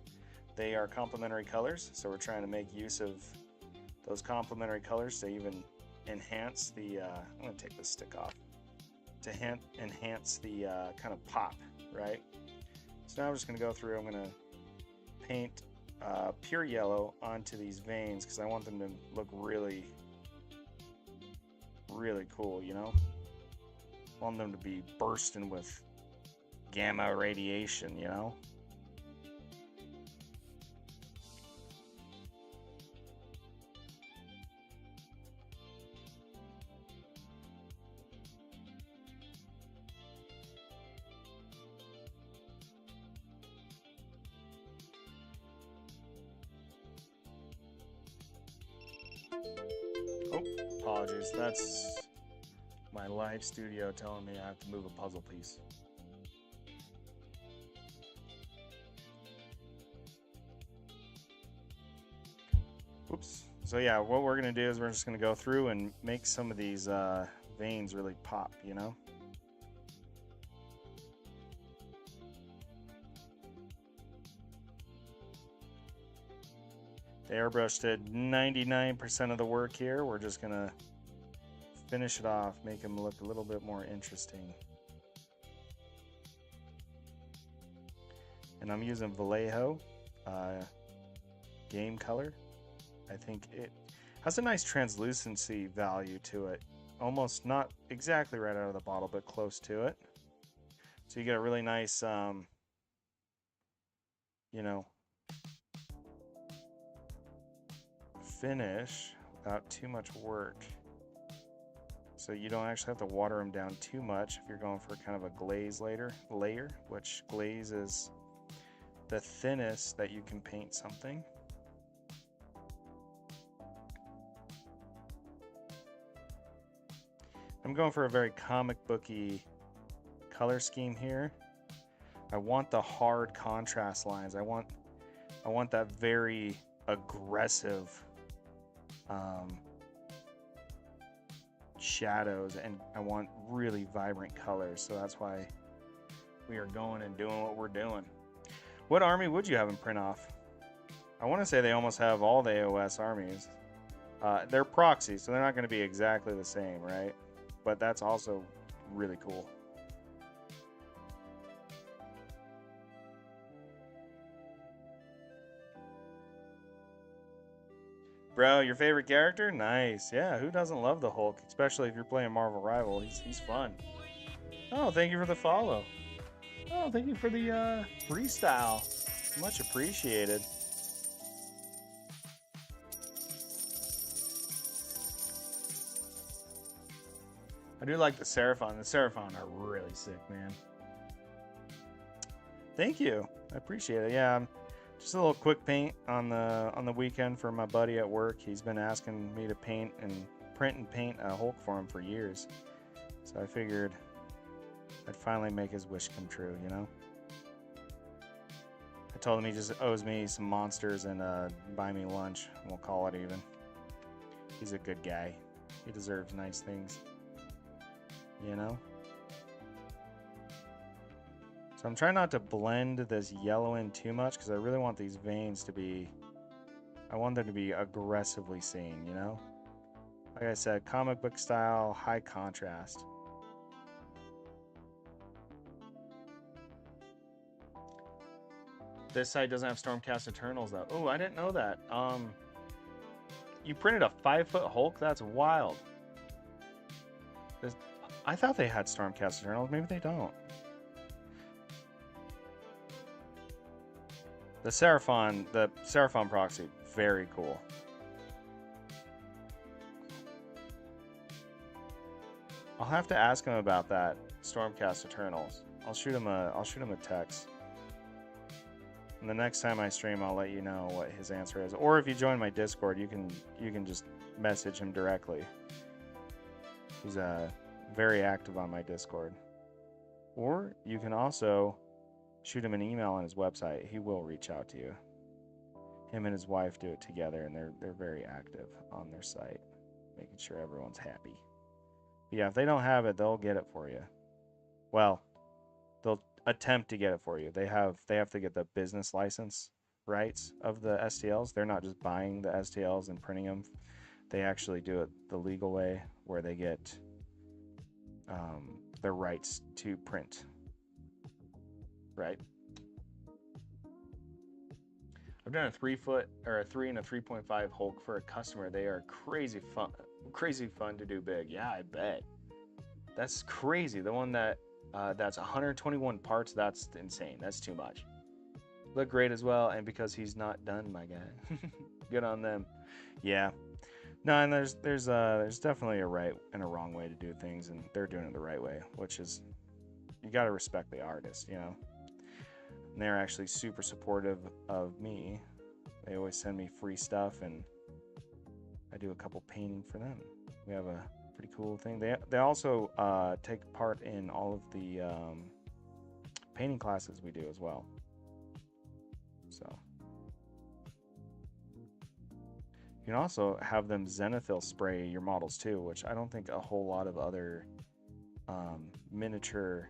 they are complementary colors, so we're trying to make use of those complementary colors to even enhance the, I'm going to take this stick off, to enhance the kind of pop, right? So now I'm just going to go through, I'm going to paint pure yellow onto these veins, because I want them to look really, really cool, you know? I want them to be bursting with gamma radiation, you know? Oh, apologies. That's my live studio telling me I have to move a puzzle piece. Oops, So yeah, what we're gonna do is we're just gonna go through and make some of these veins really pop, you know? The airbrush did 99% of the work here. We're just gonna finish it off, make them look a little bit more interesting. And I'm using Vallejo game color. I think it has a nice translucency value to it. Almost not exactly right out of the bottle, but close to it. So you get a really nice, you know, finish without too much work. So you don't actually have to water them down too much if you're going for kind of a glaze layer, which glaze is the thinnest that you can paint something. I'm going for a very comic booky color scheme here. I want the hard contrast lines. I want that very aggressive shadows, and I want really vibrant colors. So that's why we are going and doing what we're doing. What army would you have them print off? I want to say they almost have all the AOS armies. They're proxies, so they're not going to be exactly the same, right? But that's also really cool. Bro, your favorite character? Nice. Yeah, who doesn't love the Hulk? Especially if you're playing Marvel Rival. He's fun. Oh, thank you for the follow. Oh, thank you for the freestyle. Much appreciated. I do like the Seraphon. The Seraphon are really sick, man. Thank you. I appreciate it. Yeah, just a little quick paint on the weekend for my buddy at work. He's been asking me to print and paint a Hulk for him for years. So I figured I'd finally make his wish come true, you know? I told him he just owes me some monsters and buy me lunch, and we'll call it even. He's a good guy. He deserves nice things, you know? So I'm trying not to blend this yellow in too much because I really want these veins to be, I want them to be aggressively seen, you know? Like I said, comic book style, high contrast. This side doesn't have Stormcast Eternals though. Oh, I didn't know that. You printed a 5-foot Hulk? That's wild. I thought they had Stormcast Eternals. Maybe they don't. The Seraphon proxy, very cool. I'll have to ask him about that Stormcast Eternals. I'll shoot him a text. And the next time I stream, I'll let you know what his answer is. Or if you join my Discord, you can just message him directly. He's very active on my Discord. Or you can also shoot him an email on his website. He will reach out to you. Him and his wife do it together, and they're very active on their site, making sure everyone's happy. But yeah, if they don't have it, they'll get it for you. Well, they'll attempt to get it for you. They have to get the business license rights of the STLs. They're not just buying the STLs and printing them. They actually do it the legal way, where they get the rights to print. Right. I've done a 3-foot or a 3 and a 3.5 Hulk for a customer. They are crazy fun to do big. Yeah, I bet. That's crazy. The one that's 121 parts. That's insane. That's too much. Look great as well, and because he's not done, my guy. Good on them. Yeah. No, and there's definitely a right and a wrong way to do things, and they're doing it the right way, which is, you got to respect the artist, you know. And they're actually super supportive of me. They always send me free stuff, and I do a couple painting for them. We have a pretty cool thing. They also take part in all of the painting classes we do as well. So You can also have them zenithal spray your models too, which I don't think a whole lot of other miniature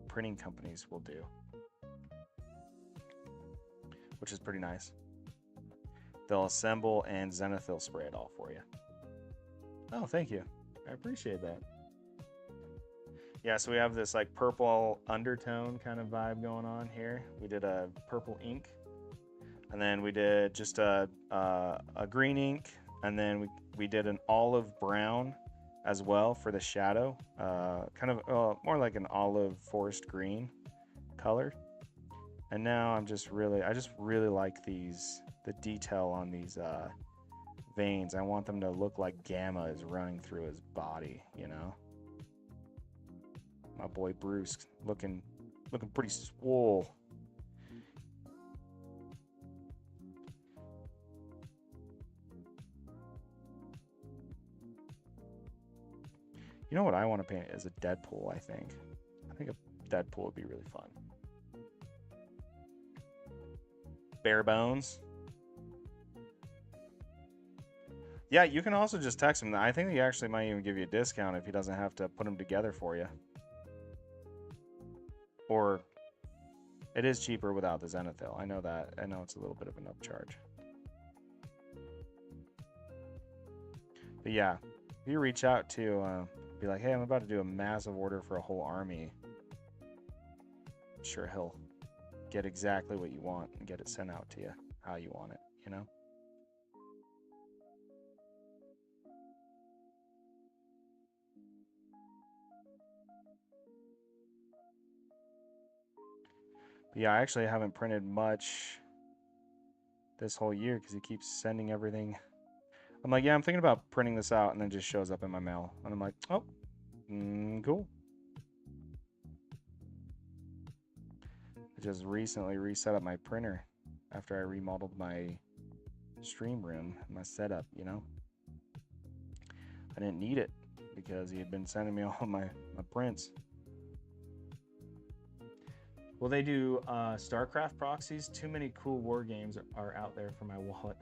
printing companies will do, which is pretty nice. They'll assemble and zenithal spray it all for you. Oh, thank you. I appreciate that. Yeah, so we have this like purple undertone kind of vibe going on here. We did a purple ink, and then we did just a green ink, and then we did an olive brown as well for the shadow, kind of more like an olive forest green color. And now I just really like the detail on these veins. I want them to look like gamma is running through his body, you know. My boy Bruce looking pretty swole. You know what I want to paint is a Deadpool, I think. I think a Deadpool would be really fun. Bare bones. Yeah, you can also just text him. I think he actually might even give you a discount if he doesn't have to put them together for you. Or it is cheaper without the zenithal. I know that. I know it's a little bit of an upcharge. But yeah, if you reach out to be like, hey, I'm about to do a massive order for a whole army, I'm sure he'll get exactly what you want and get it sent out to you how you want it, you know? But yeah, I actually haven't printed much this whole year because he keeps sending everything. I'm like, yeah, I'm thinking about printing this out, and then it just shows up in my mail. And I'm like, oh, cool. I just recently reset up my printer after I remodeled my stream room, my setup, you know. I didn't need it because he had been sending me all my prints. Will they do StarCraft proxies? Too many cool war games are out there for my wallet.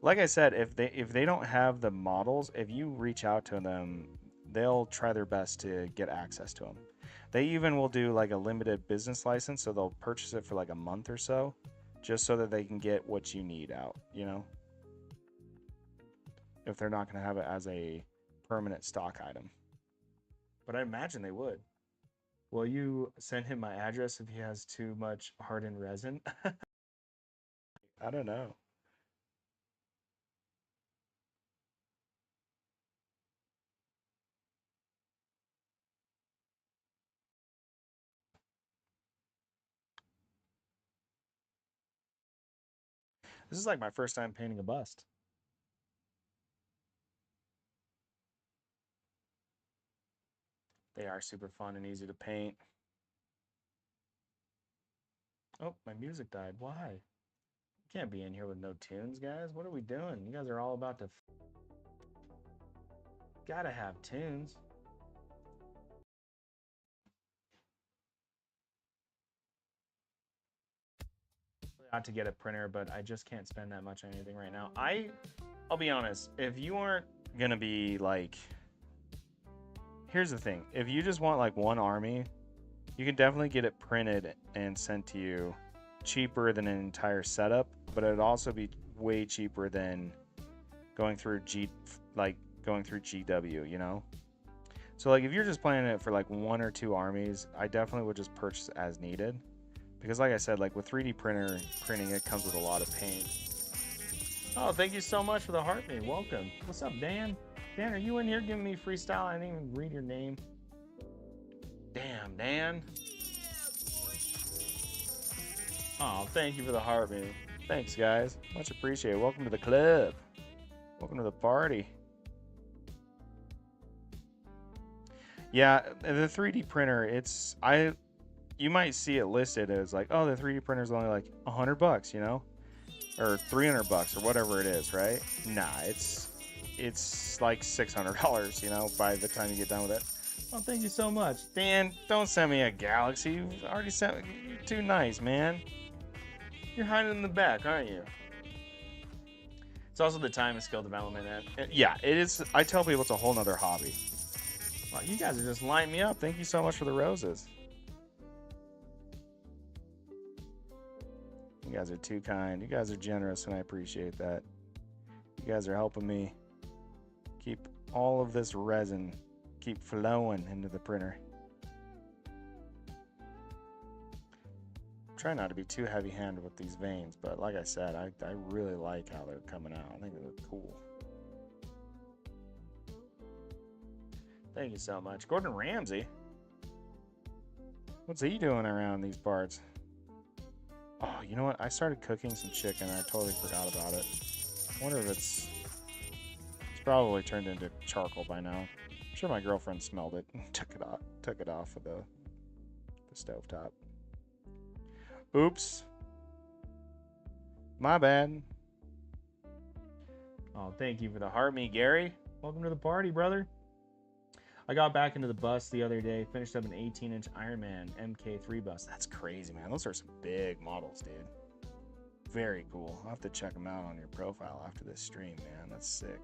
Like I said, if they don't have the models, if you reach out to them, they'll try their best to get access to them. They even will do like a limited business license, so they'll purchase it for like a month or so, just so that they can get what you need out, you know? If they're not going to have it as a permanent stock item. But I imagine they would. Will you send him my address if he has too much hardened resin? I don't know. This is like my first time painting a bust. They are super fun and easy to paint. Oh, my music died. Why? You can't be in here with no tunes, guys. What are we doing? You guys are all about to... Gotta have tunes. Not to get a printer, but I just can't spend that much on anything right now. I'll be honest. If you aren't gonna be like... Here's the thing. If you just want like one army, you can definitely get it printed and sent to you cheaper than an entire setup, but it'd also be way cheaper than going through GW, you know? So like if you're just planning it for like one or two armies, I definitely would just purchase as needed. Because like I said, like with 3D printing, it comes with a lot of pain. Oh, thank you so much for the heartbeat. Welcome. What's up, Dan? Dan, are you in here giving me freestyle? I didn't even read your name. Damn, Dan. Oh, thank you for the heartbeat. Thanks, guys. Much appreciated. Welcome to the club. Welcome to the party. Yeah, the 3D printer, you might see it listed as like, oh, the 3D printer is only like $100, you know, or $300 or whatever it is, right? Nah, it's like $600, you know, by the time you get done with it. Oh, thank you so much, Dan. Don't send me a Galaxy. You've already sent me. You're too nice, man. You're hiding in the back, aren't you? It's also the time and skill development. And yeah, it is. I tell people it's a whole nother hobby. Wow, you guys are just lighting me up. Thank you so much for the roses. You guys are too kind. You guys are generous, and I appreciate that. You guys are helping me keep all of this resin keep flowing into the printer. Try not to be too heavy-handed with these veins, but like I said, I really like how they're coming out. I think they look cool. Thank you so much. Gordon Ramsay? What's he doing around these parts? Oh, you know what? I started cooking some chicken and I totally forgot about it. I wonder if it's probably turned into charcoal by now. I'm sure my girlfriend smelled it and took it off of the stovetop. Oops. My bad. Oh, thank you for the heart me, Gary. Welcome to the party, brother. I got back into the bus the other day, finished up an 18-inch Ironman MK3 bus. That's crazy, man. Those are some big models, dude. Very cool. I'll have to check them out on your profile after this stream, man. That's sick.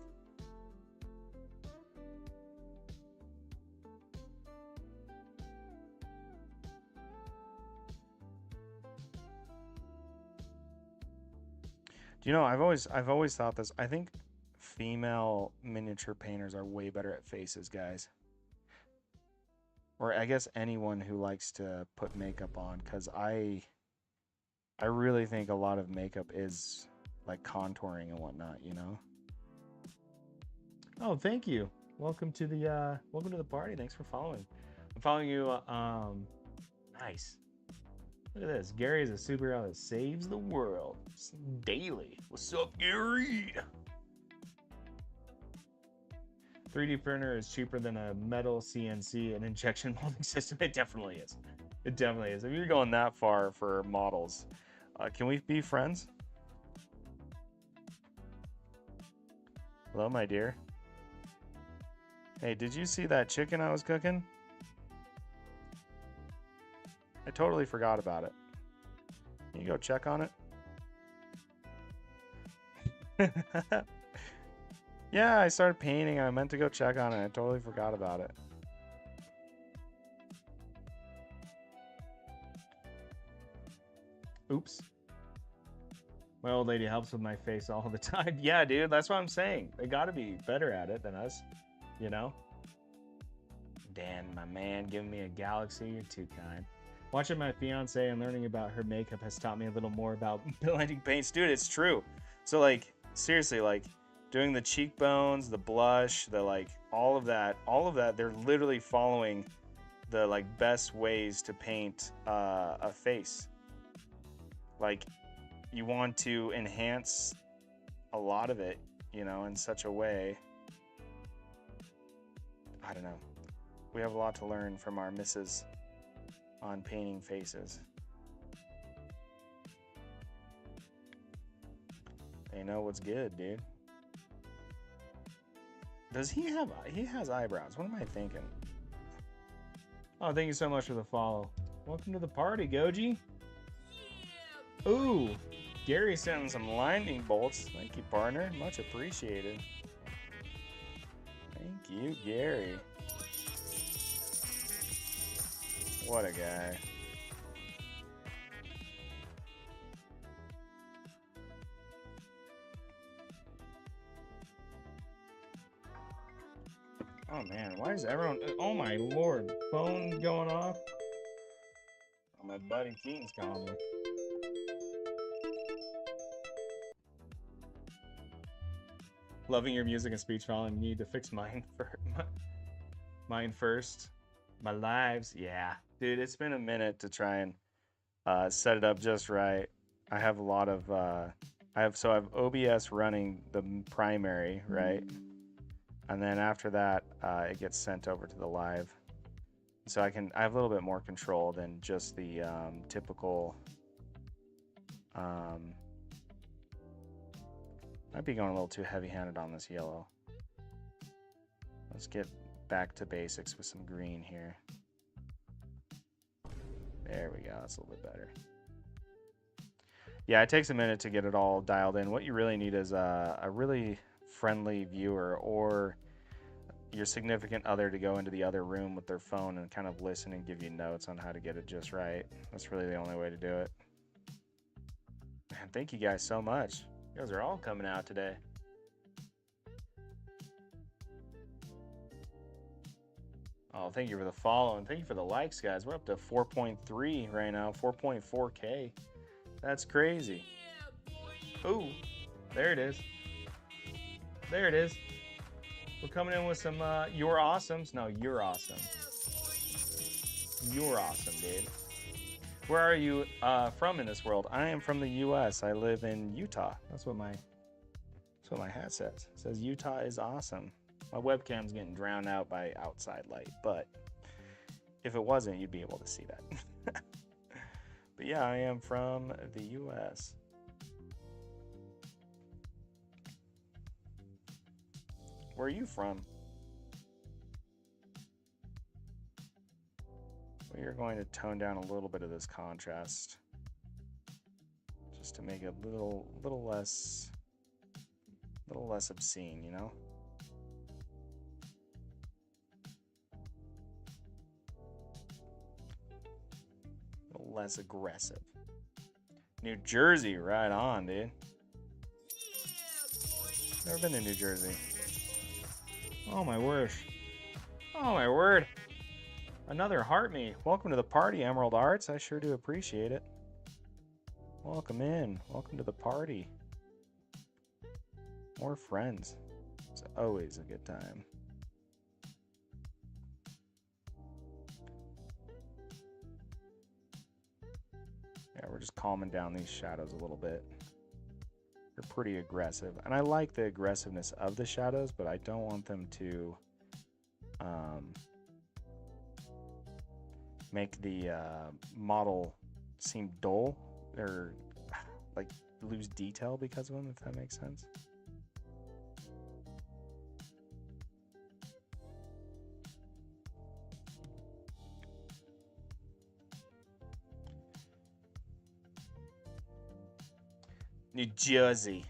Do you know, I've always thought this. I think female miniature painters are way better at faces, guys. Or I guess anyone who likes to put makeup on, because I really think a lot of makeup is like contouring and whatnot, you know? Oh, thank you. Welcome to the party. Thanks for following. I'm following you. Nice. Look at this. Gary is a superhero that saves the world daily. What's up, Gary? 3D printer is cheaper than a metal CNC and injection molding system. It definitely is. It definitely is. If you're going that far for models, can we be friends? Hello, my dear. Hey, did you see that chicken I was cooking? I totally forgot about it. Can you go check on it? Yeah, I started painting. I meant to go check on it. I totally forgot about it. Oops. My old lady helps with my face all the time. Yeah, dude, that's what I'm saying. They got to be better at it than us, you know? Dan, my man, giving me a galaxy. You're too kind. Watching my fiance and learning about her makeup has taught me a little more about blending paints. Dude, it's true. So, like, seriously, like, doing the cheekbones, the blush, the, like, all of that, they're literally following the, like, best ways to paint a face. Like, you want to enhance a lot of it, you know, in such a way. I don't know. We have a lot to learn from our misses on painting faces. They know what's good, dude. Does he has eyebrows? What am I thinking? Oh, thank you so much for the follow. Welcome to the party, Goji. Yeah. Ooh, Gary sending some lightning bolts. Thank you, partner. Much appreciated. Thank you, Gary. What a guy. Oh man, why is everyone... Oh my lord, phone going off? Oh, my buddy Keaton's calling me. Loving your music and speech volume. Need to fix mine first. My lives, yeah. Dude, it's been a minute to try and set it up just right. I have a lot of... I have OBS running the primary, right? And then after that, it gets sent over to the live. So I have a little bit more control than just the typical... might be going a little too heavy-handed on this yellow. Let's get back to basics with some green here. There we go, that's a little bit better. Yeah, it takes a minute to get it all dialed in. What you really need is a really friendly viewer or your significant other to go into the other room with their phone and kind of listen and give you notes on how to get it just right. That's really the only way to do it. Man, thank you guys so much. You guys are all coming out today. Oh, thank you for the follow and thank you for the likes, guys. We're up to 4.3 right now, 4.4K. That's crazy. Ooh, there it is. There it is. We're coming in with some you're awesomes. No, you're awesome. You're awesome, dude. Where are you from in this world? I am from the US. I live in Utah. That's what my hat says. It says Utah is awesome. My webcam's getting drowned out by outside light, but if it wasn't, you'd be able to see that. But yeah, I am from the US. Where are you from? We are going to tone down a little bit of this contrast just to make it a little less obscene, you know? A little less aggressive. New Jersey, right on, dude. Never been to New Jersey. Oh my word. Oh my word. Another heart me. Welcome to the party, Emerald Arts. I sure do appreciate it. Welcome in. Welcome to the party. More friends. It's always a good time. Yeah, we're just calming down these shadows a little bit. They're pretty aggressive. And I like the aggressiveness of the shadows, but I don't want them to make the model seem dull or like lose detail because of them, if that makes sense. New Jersey.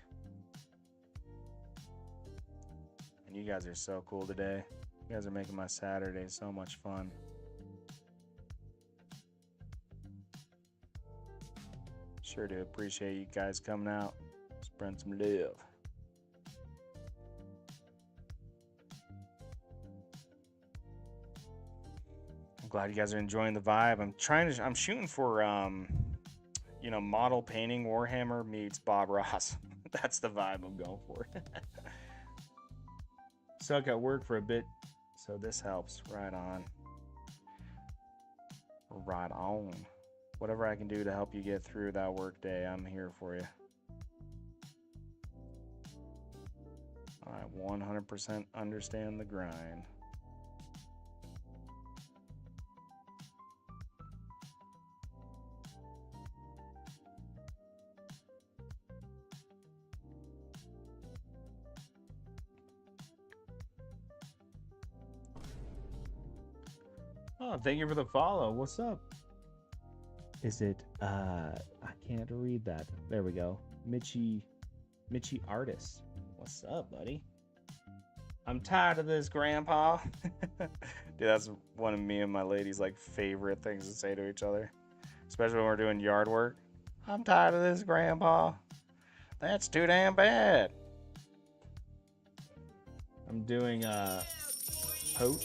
And you guys are so cool today. You guys are making my Saturday so much fun. Sure do appreciate you guys coming out. Spread some love. I'm glad you guys are enjoying the vibe. I'm shooting for you know, model painting Warhammer meets Bob Ross. That's the vibe I'm going for. Suck at work for a bit, so this helps. Right on. Right on. Whatever I can do to help you get through that work day, I'm here for you. I 100% understand the grind. Oh, thank you for the follow. What's up? Is it I can't read that. There we go. Mitchie Artist. What's up, buddy? I'm tired of this, Grandpa. Dude, that's one of me and my lady's like favorite things to say to each other. Especially when we're doing yard work. I'm tired of this, Grandpa. That's too damn bad. I'm doing Pote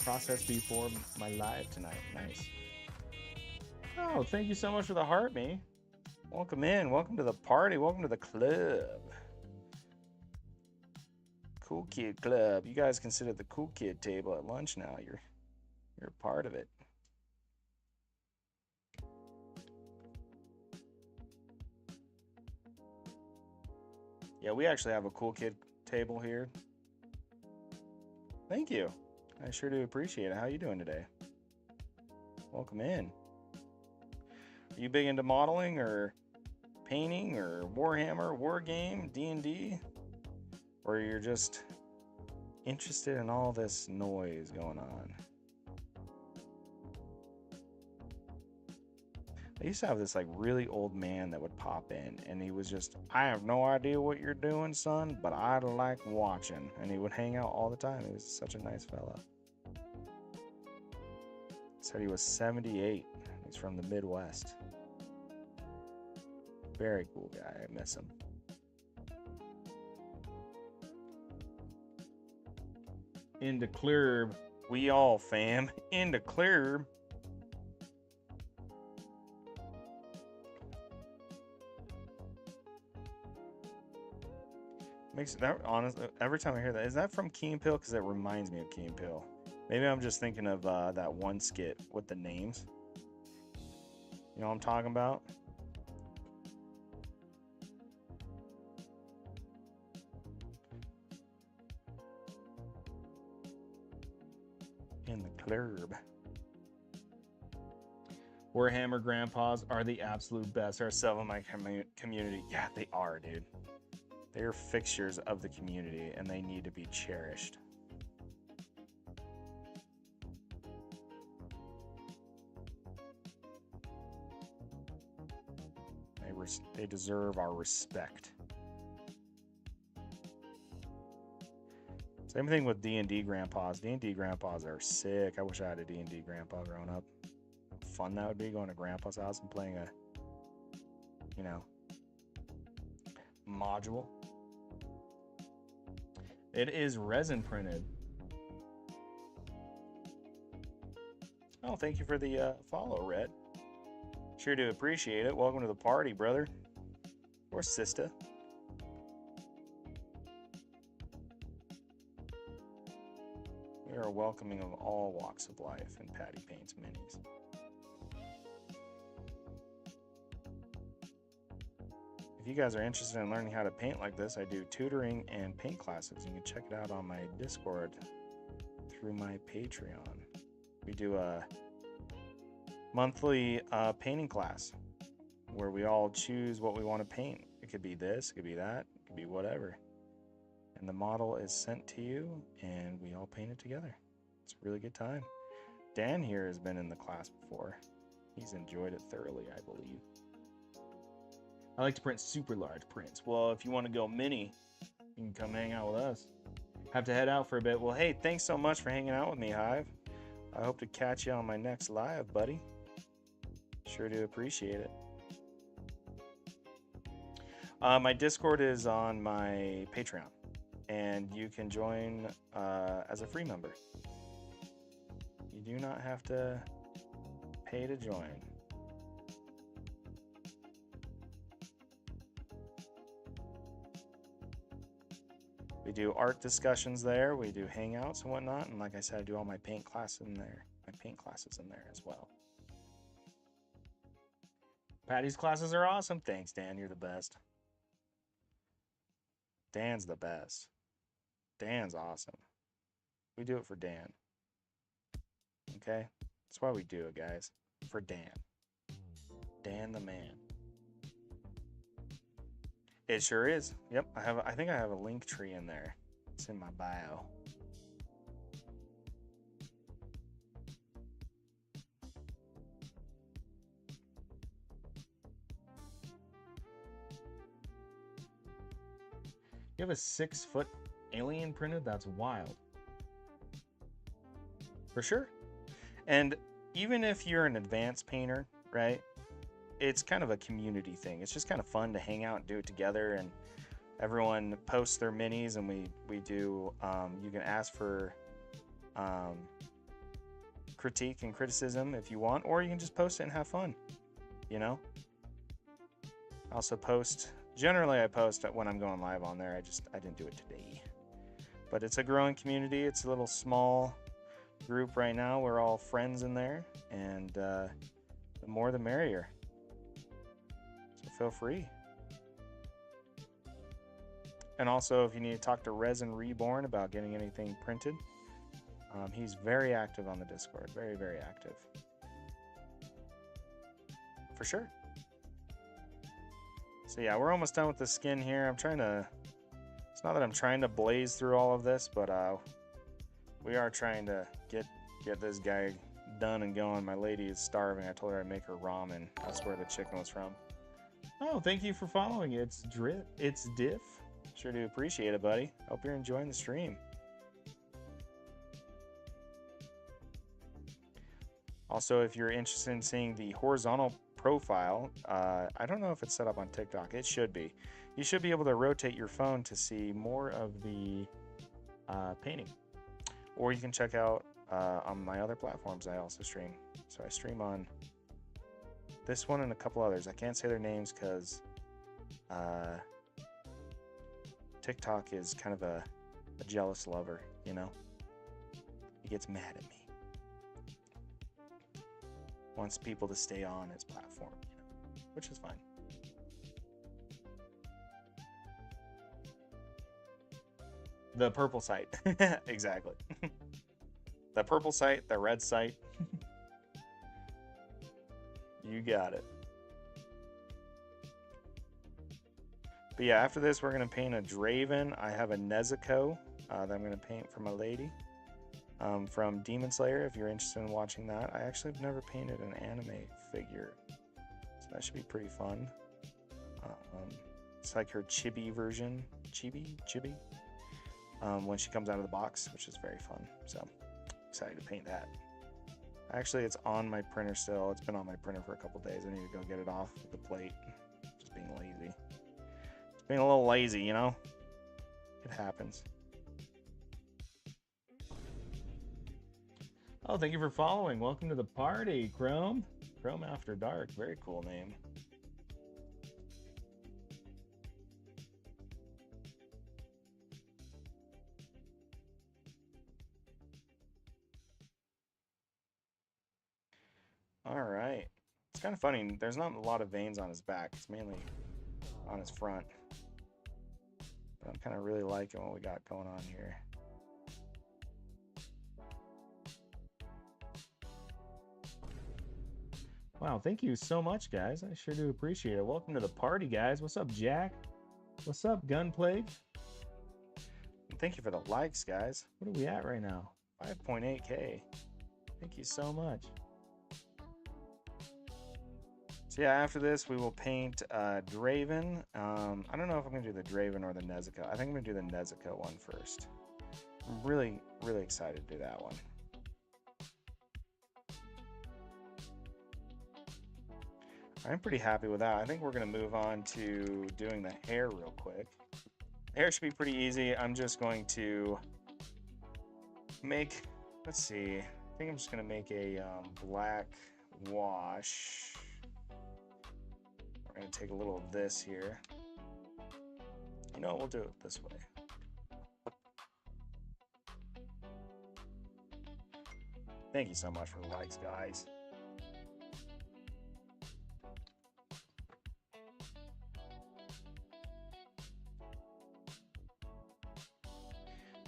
process before my live tonight. Nice. Oh, thank you so much for the heart, me. Welcome in. Welcome to the party. Welcome to the club. Cool Kid Club. You guys can sit at the Cool Kid table at lunch now. You're a part of it. Yeah, we actually have a Cool Kid table here. Thank you. I sure do appreciate it. How you doing today? Welcome in. Are you big into modeling or painting or Warhammer, Wargame, D&D? Or you're just interested in all this noise going on? I used to have this like really old man that would pop in, and he was just, I have no idea what you're doing, son, but I like watching. And he would hang out all the time. He was such a nice fella. Said he was 78. He's from the Midwest. Very cool guy. I miss him. Into Clearb. We all, fam. Into Clearb. Makes that honest. Every time I hear that, is that from Key and Peele? Because it reminds me of Key and Peele. Maybe I'm just thinking of that one skit with the names. You know what I'm talking about? In the club. Warhammer grandpas are the absolute best. They're some of my community. Yeah, they are, dude. They're fixtures of the community, and they need to be cherished. They deserve our respect. Same thing with D&D grandpas. D&D grandpas are sick. I wish I had a D&D grandpa growing up. Fun that would be, going to grandpa's house and playing a, you know, module. It is resin printed. Oh, thank you for the follow, Red. Sure do appreciate it. Welcome to the party, brother. Or sister. We are welcoming of all walks of life in Patty Paints Minis. If you guys are interested in learning how to paint like this, I do tutoring and paint classes. You can check it out on my Discord through my Patreon. We do a monthly painting class where we all choose what we want to paint. It could be this, it could be that, it could be whatever. And the model is sent to you and we all paint it together. It's a really good time. Dan here has been in the class before. He's enjoyed it thoroughly, I believe. I like to print super large prints. Well, if you want to go mini, you can come hang out with us. Have to head out for a bit. Well, hey, thanks so much for hanging out with me, Hive. I hope to catch you on my next live, buddy. Sure do appreciate it. My Discord is on my Patreon, and you can join as a free member. You do not have to pay to join. We do art discussions there. We do hangouts and whatnot. And like I said, I do all my paint classes in there. My paint classes in there as well. Patty's classes are awesome. Thanks, Dan. You're the best. Dan's the best. Dan's awesome. We do it for Dan. Okay? That's why we do it, guys. For Dan. Dan the man. It sure is. Yep, I think I have a link tree in there. It's in my bio. You have a 6-foot alien printed? That's wild. For sure. And even if you're an advanced painter, right? It's kind of a community thing. It's just kind of fun to hang out and do it together, and everyone posts their minis, and we do, you can ask for critique and criticism if you want, or you can just post it and have fun, you know? I also post, generally I post when I'm going live on there. I didn't do it today. But it's a growing community. It's a little small group right now. We're all friends in there, and the more the merrier. So feel free. And also, if you need to talk to Resin Reborn about getting anything printed, he's very active on the Discord. Very, very active. For sure. So yeah, we're almost done with the skin here. I'm trying to... It's not that I'm trying to blaze through all of this, but we are trying to get this guy get done and going. My lady is starving. I told her I'd make her ramen. That's where the chicken was from. Oh, thank you for following. It's Diff. Sure do appreciate it, buddy. Hope you're enjoying the stream. Also, if you're interested in seeing the horizontal profile, I don't know if it's set up on TikTok. It should be. You should be able to rotate your phone to see more of the painting. Or you can check out on my other platforms I also stream. So I stream on this one and a couple others. I can't say their names because TikTok is kind of a jealous lover, you know? He gets mad at me. Wants people to stay on his platform, you know, which is fine. The purple site. Exactly. The purple site, the red site. You got it. But yeah, after this, we're going to paint a Draven. I have a Nezuko that I'm going to paint for my lady. From Demon Slayer, if you're interested in watching that. I actually have never painted an anime figure, so that should be pretty fun. It's like her chibi version, chibi, when she comes out of the box, which is very fun. So excited to paint that. Actually, it's on my printer still. It's been on my printer for a couple days. I need to go get it off the plate. Just being lazy. Just being a little lazy, you know? It happens. Oh, thank you for following. Welcome to the party, Chrome. Chrome After Dark. Very cool name. All right. It's kind of funny. There's not a lot of veins on his back. It's mainly on his front. But I'm kind of really liking what we got going on here. Wow, thank you so much, guys. I sure do appreciate it. Welcome to the party, guys. What's up, Jack? What's up, Gunplague? Thank you for the likes, guys. What are we at right now? 5.8K. Thank you so much. So yeah, after this, we will paint Draven. I don't know if I'm going to do the Draven or the Nezuko. I think I'm going to do the Nezuko one first. I'm really, really excited to do that one. I'm pretty happy with that. I think we're going to move on to doing the hair real quick. The hair should be pretty easy. I'm just going to make, let's see, I think I'm just going to make a black wash. We're going to take a little of this here. You know, we'll do it this way. Thank you so much for the likes, guys.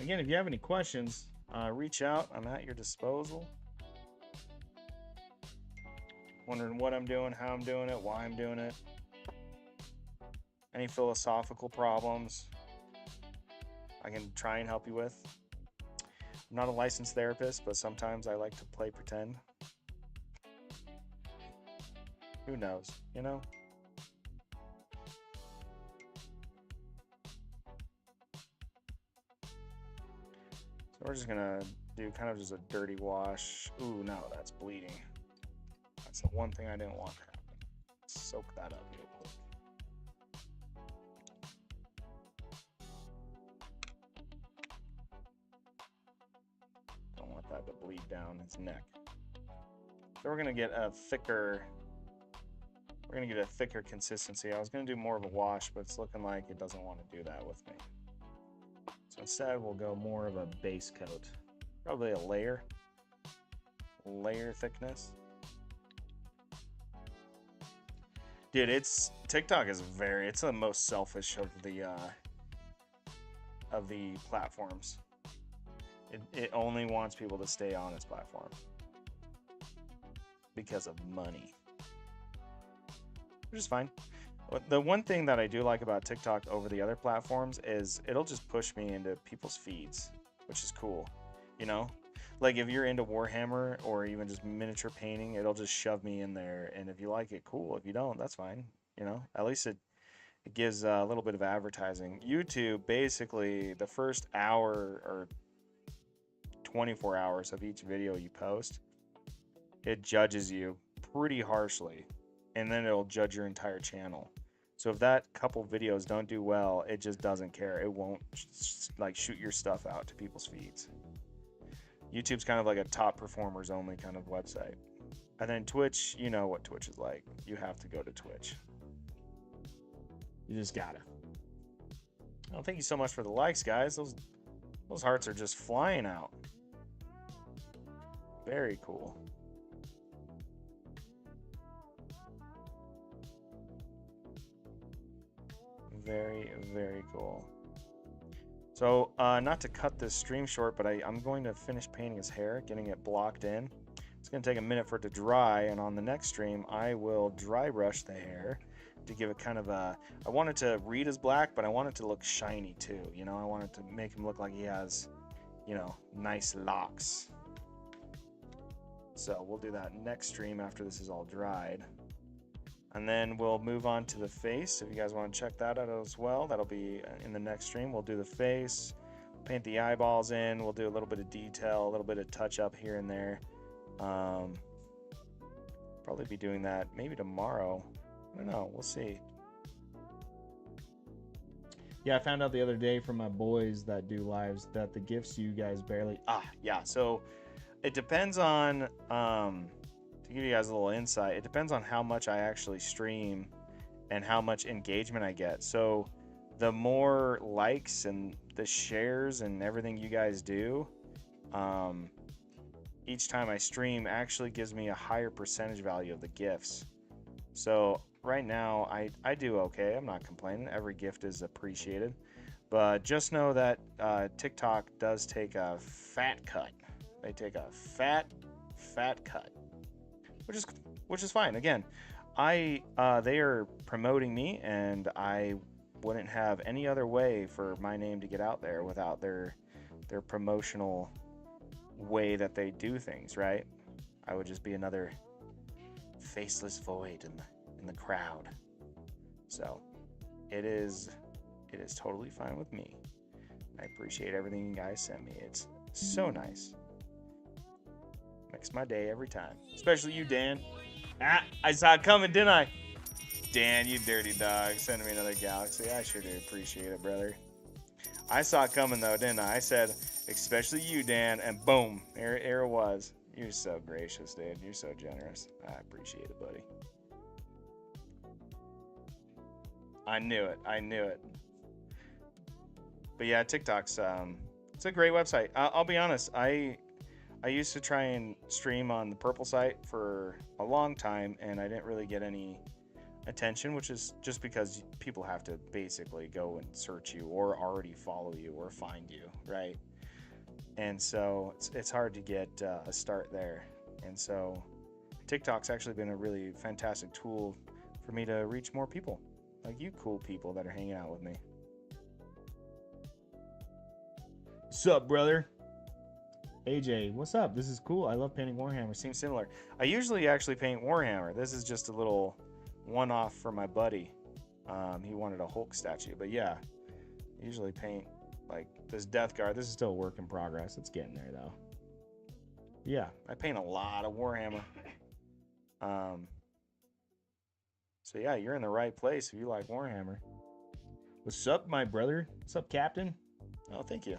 Again, if you have any questions, reach out. I'm at your disposal. Wondering what I'm doing, how I'm doing it, why I'm doing it. Any philosophical problems I can try and help you with. I'm not a licensed therapist, but sometimes I like to play pretend. Who knows, you know? So we're just gonna do kind of just a dirty wash. Ooh, no, that's bleeding. That's the one thing I didn't want to happen. Soak that up real quick. Don't want that to bleed down his neck. So we're gonna get a thicker. We're gonna get a thicker consistency. I was gonna do more of a wash, but it's looking like it doesn't want to do that with me. So instead, we'll go more of a base coat. Probably a layer thickness. Dude, TikTok is it's the most selfish of the platforms. It only wants people to stay on its platform because of money, which is fine. The one thing that I do like about TikTok over the other platforms is it'll just push me into people's feeds, which is cool. You know, like if you're into Warhammer or even just miniature painting, it'll just shove me in there. And if you like it, cool. If you don't, that's fine. You know, at least it gives a little bit of advertising. YouTube, basically, the first hour or 24 hours of each video you post, it judges you pretty harshly, and then it'll judge your entire channel. So if that couple videos don't do well, it just doesn't care. It won't like shoot your stuff out to people's feeds. YouTube's kind of like a top performers only kind of website. And then Twitch, you know what Twitch is like. You have to go to Twitch. You just gotta. Oh, thank you so much for the likes, guys. Those hearts are just flying out. Very cool. Very, very cool. So, not to cut this stream short, but I'm going to finish painting his hair, getting it blocked in. It's going to take a minute for it to dry, and on the next stream, I will dry brush the hair to give it kind of a... I want it to read as black, but I want it to look shiny too. You know, I want it to make him look like he has, you know, nice locks. So we'll do that next stream after this is all dried. And then we'll move on to the face. If you guys want to check that out as well, that'll be in the next stream. We'll do the face, paint the eyeballs in. We'll do a little bit of detail, a little bit of touch up here and there. Probably be doing that maybe tomorrow. I don't know. We'll see. Yeah, I found out the other day from my boys that do lives that the gifts you guys barely... yeah. So it depends on... to give you guys a little insight, it depends on how much I actually stream and how much engagement I get. So the more likes and the shares and everything you guys do, each time I stream actually gives me a higher percentage value of the gifts. So right now I do okay. I'm not complaining. Every gift is appreciated, but just know that TikTok does take a fat cut. They take a fat cut. Which is fine. Again, they are promoting me, and I wouldn't have any other way for my name to get out there without their promotional way that they do things, right? I would just be another faceless void in the crowd. So it is totally fine with me. I appreciate everything you guys send me. It's so nice. Makes my day every time. Especially you, Dan. I saw it coming, didn't I? Dan, you dirty dog. Sending me another galaxy. I sure do appreciate it, brother. I saw it coming, though, didn't I? I said, especially you, Dan. And boom, here it was. You're so gracious, dude. You're so generous. I appreciate it, buddy. I knew it. I knew it. But yeah, TikTok's it's a great website. I'll be honest. I used to try and stream on the Purple site for a long time, and I didn't really get any attention, which is just because people have to basically go and search you or already follow you or find you, right? And so it's hard to get a start there. And so TikTok's actually been a really fantastic tool for me to reach more people, like you cool people that are hanging out with me. What's up, brother? AJ, what's up? This is cool. I love painting Warhammer. Seems similar. I usually actually paint Warhammer. This is just a little one-off for my buddy. He wanted a Hulk statue, but yeah, I usually paint like this Death Guard. This is still a work in progress. It's getting there though. Yeah, I paint a lot of Warhammer. So yeah, you're in the right place if you like Warhammer. What's up, my brother? What's up, Captain? Oh, thank you.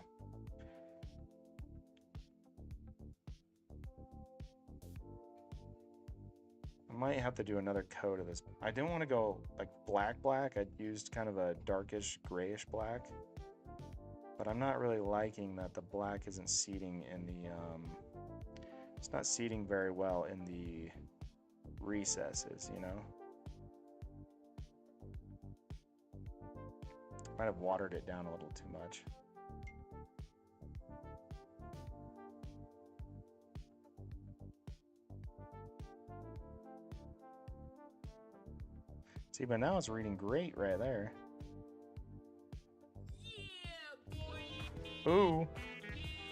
I might have to do another coat of this. I didn't want to go like black. I used kind of a darkish grayish black, but I'm not really liking that the black isn't seating in the it's not seating very well in the recesses, you know. Might have watered it down a little too much. See, but now it's reading great right there. Yeah, boy. Ooh.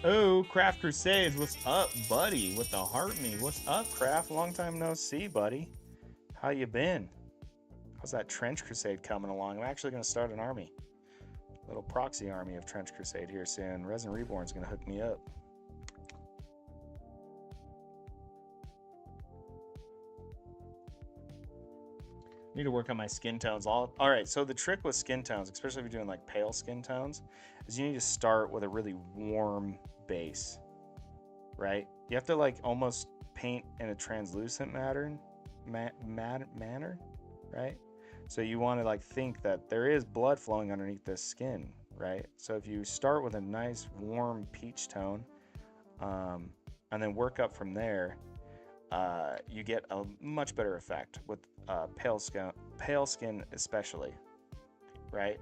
Oh, Craft Crusades, what's up, buddy? With the heart me. What's up, Craft? Long time no see, buddy. How you been? How's that Trench Crusade coming along? I'm actually going to start an army. A little proxy army of Trench Crusade here soon. Resin Reborn's going to hook me up. Need to work on my skin tones. All right, so the trick with skin tones, especially if you're doing like pale skin tones, is you need to start with a really warm base, right? You have to like almost paint in a translucent manner, right? So you want to like think that there is blood flowing underneath this skin, right? So if you start with a nice warm peach tone, and then work up from there, you get a much better effect with pale skin especially, right?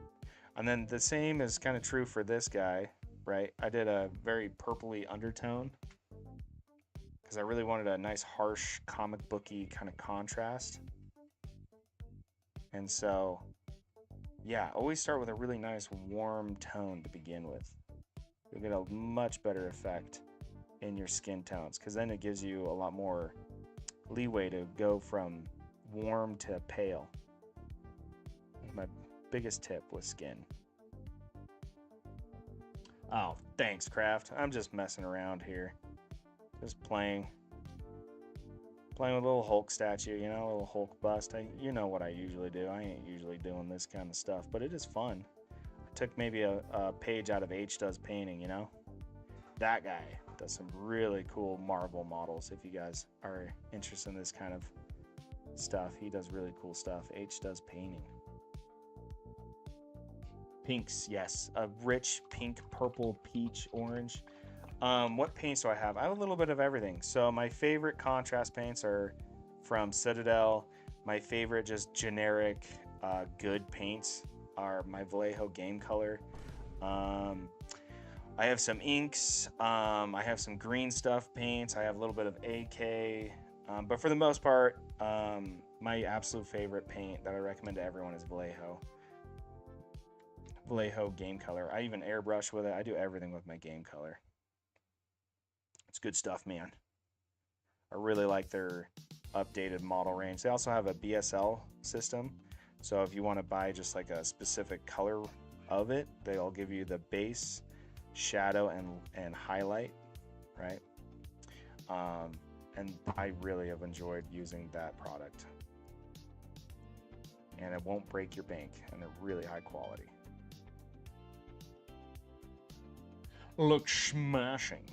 And then the same is kind of true for this guy, right? I did a very purpley undertone because I really wanted a nice harsh comic booky kind of contrast. And so, yeah, always start with a really nice warm tone to begin with. You'll get a much better effect in your skin tones because then it gives you a lot more leeway to go from warm to pale. That's my biggest tip with skin. Oh, thanks, Craft. I'm just messing around here. Just playing with a little Hulk statue, you know, a little Hulk bust. You know what I usually do. I ain't usually doing this kind of stuff, but it is fun. I took maybe a page out of H Does Painting, you know? That guy does some really cool marble models. If you guys are interested in this kind of stuff, he does really cool stuff. H Does Painting. Pinks, yes, a rich pink, purple, peach, orange. What paints do I have? I have a little bit of everything. So my favorite contrast paints are from Citadel. My favorite just generic good paints are my Vallejo Game Color. I have some inks. I have some green stuff paints. I have a little bit of AK. But for the most part, my absolute favorite paint that I recommend to everyone is Vallejo. Vallejo Game Color. I even airbrush with it. I do everything with my Game Color. It's good stuff, man. I really like their updated model range. They also have a BSL system. So if you want to buy just like a specific color of it, they'll give you the base, shadow, and highlight, right? And I really have enjoyed using that product. And it won't break your bank, and they're really high quality. Look smashing.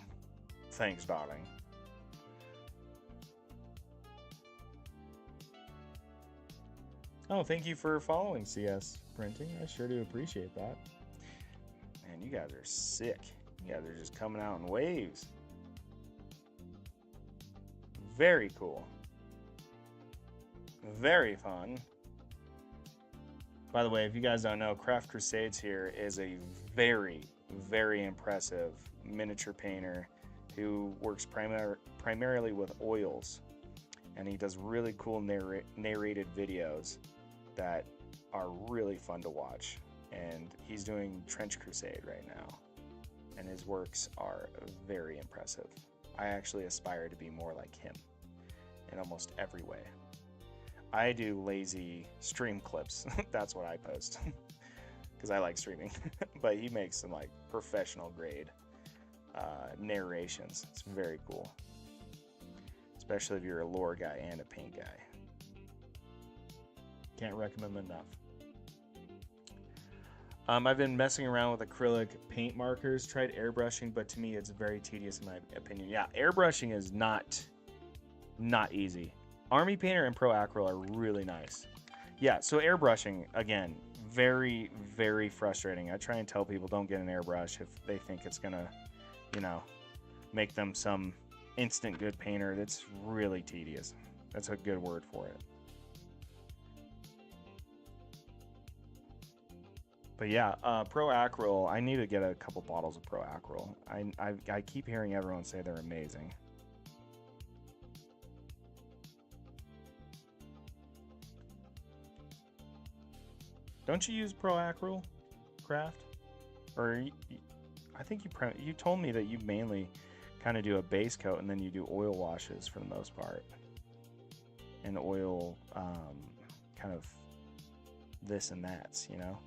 Thanks, darling. Oh, thank you for following CS Printing. I sure do appreciate that. Man, you guys are sick. You guys are just coming out in waves. Very cool. Very fun. By the way, if you guys don't know, Craft Crusades here is a very, very impressive miniature painter who works primarily with oils, and he does really cool narrated videos that are really fun to watch. And he's doing Trench Crusade right now, and his works are very impressive. I actually aspire to be more like him in almost every way. I do lazy stream clips. That's what I post because I like streaming. But he makes some like professional grade narrations. It's very cool, especially if you're a lore guy and a paint guy. Can't recommend them enough. I've been messing around with acrylic paint markers, tried airbrushing, but to me it's very tedious in my opinion. Yeah, airbrushing is not easy. Army Painter and Pro Acryl are really nice. Yeah, so airbrushing, again, very, very frustrating. I try and tell people don't get an airbrush if they think it's gonna, you know, make them some instant good painter. That's really tedious. That's a good word for it. But yeah, Pro Acryl, I need to get a couple bottles of Pro Acryl. I keep hearing everyone say they're amazing. Don't you use Pro Acryl, Craft? Or I think you told me that you mainly kind of do a base coat and then you do oil washes for the most part. And oil, kind of this and that's, you know?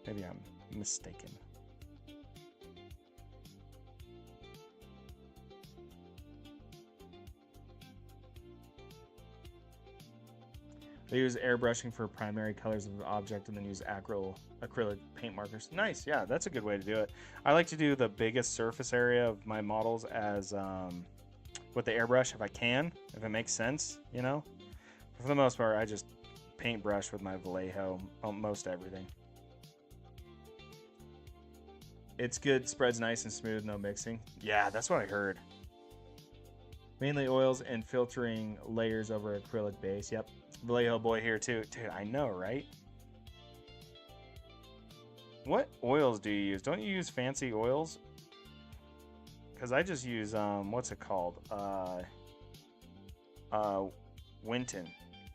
Maybe I'm mistaken. They use airbrushing for primary colors of the object and then use acrylic paint markers. Nice, yeah, that's a good way to do it. I like to do the biggest surface area of my models as with the airbrush if I can, if it makes sense, you know? For the most part, I just paintbrush with my Vallejo on most everything. It's good, spreads nice and smooth, no mixing. Yeah, that's what I heard. Mainly oils and filtering layers over acrylic base. Yep. Vallejo boy here too. Dude, I know, right? What oils do you use? Don't you use fancy oils? Because I just use, what's it called? Winton,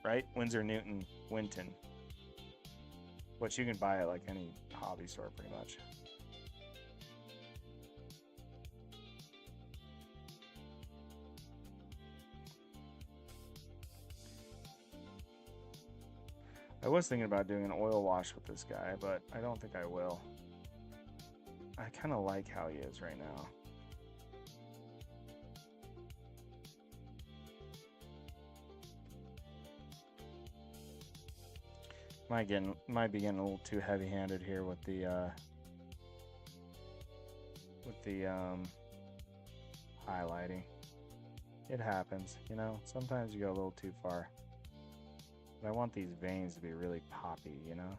right? Winsor Newton Winton. Which you can buy at like any hobby store pretty much. I was thinking about doing an oil wash with this guy, but I don't think I will. I kind of like how he is right now. Might be getting a little too heavy-handed here with the highlighting. It happens, you know. Sometimes you go a little too far. But I want these veins to be really poppy, you know?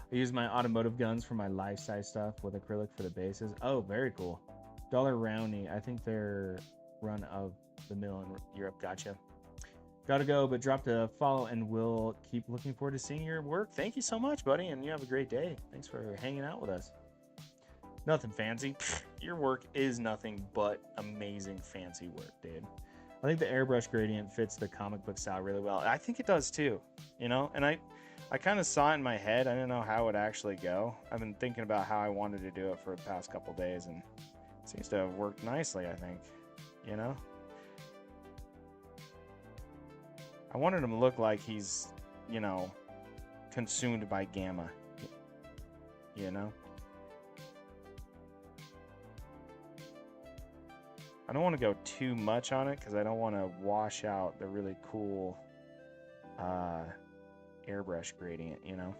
I use my automotive guns for my life-size stuff with acrylic for the bases. Oh, very cool. Dollar Roundy. I think they're run of the mill in Europe. Gotcha. Gotta go, but drop the follow and we'll keep looking forward to seeing your work. Thank you so much, buddy, and you have a great day. Thanks for hanging out with us. Nothing fancy. Your work is nothing but amazing fancy work, dude. I think the airbrush gradient fits the comic book style really well. I think it does too, you know? And I kind of saw it in my head. I didn't know how it would actually go. I've been thinking about how I wanted to do it for the past couple days, and it seems to have worked nicely, I think, you know? I wanted him to look like he's, you know, consumed by gamma, you know? I don't want to go too much on it because I don't want to wash out the really cool airbrush gradient, you know?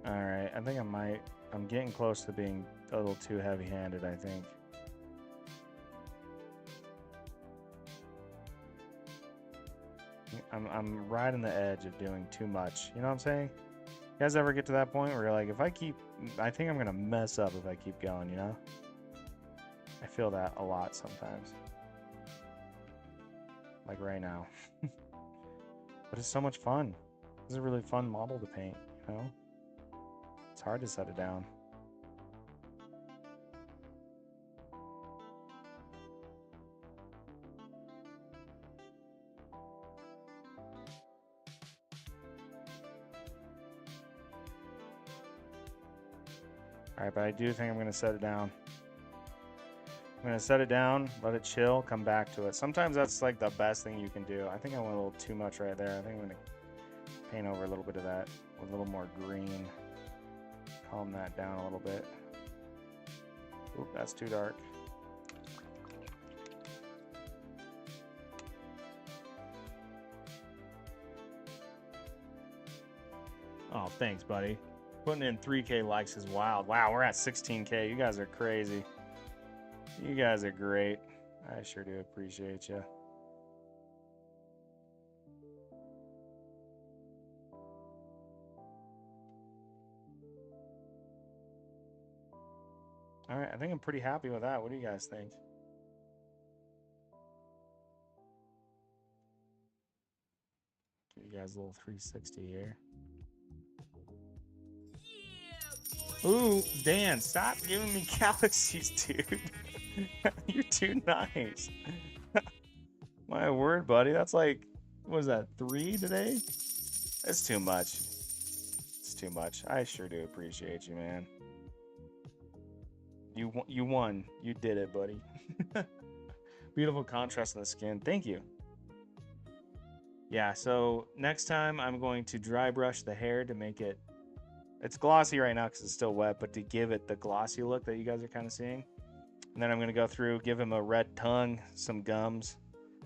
Alright, I think I'm getting close to being a little too heavy-handed, I think. I'm right on the edge of doing too much. You know what I'm saying? You guys ever get to that point where you're like, I think I'm gonna mess up if I keep going, you know? I feel that a lot sometimes. Like right now. But it's so much fun. This is a really fun model to paint, you know? It's hard to set it down. Alright, but I do think I'm going to set it down. I'm going to set it down, let it chill, come back to it. Sometimes that's like the best thing you can do. I think I went a little too much right there. I think I'm going to paint over a little bit of that with a little more green. Calm that down a little bit. Oop, that's too dark. Oh, thanks, buddy. Putting in 3K likes is wild. Wow, we're at 16K. You guys are crazy. You guys are great. I sure do appreciate you. All right, I think I'm pretty happy with that. What do you guys think? Give you guys a little 360 here. Ooh, Dan, stop giving me galaxies, dude. You're too nice. My word, buddy. That's like, what was that, 3 today? That's too much. It's too much. I sure do appreciate you, man. You won. You did it, buddy. Beautiful contrast in the skin. Thank you. Yeah, so next time I'm going to dry brush the hair to make it, it's glossy right now because it's still wet, but to give it the glossy look that you guys are kind of seeing. And then I'm going to go through, give him a red tongue, some gums.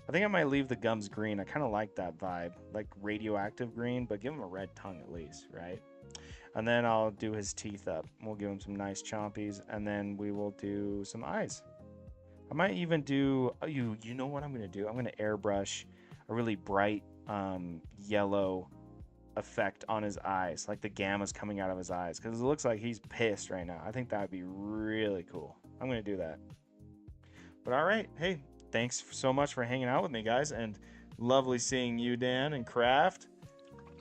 I think I might leave the gums green. I kind of like that vibe, like radioactive green, but give him a red tongue at least, right? And then I'll do his teeth up. We'll give him some nice chompies, and then we will do some eyes. I might even do, oh, you know what I'm going to do? I'm going to airbrush a really bright yellow effect on his eyes, like the gamma's coming out of his eyes, because it looks like he's pissed right now. I think that would be really cool. I'm going to do that. But all right, hey, thanks so much for hanging out with me, guys, and lovely seeing you, Dan and Kraft.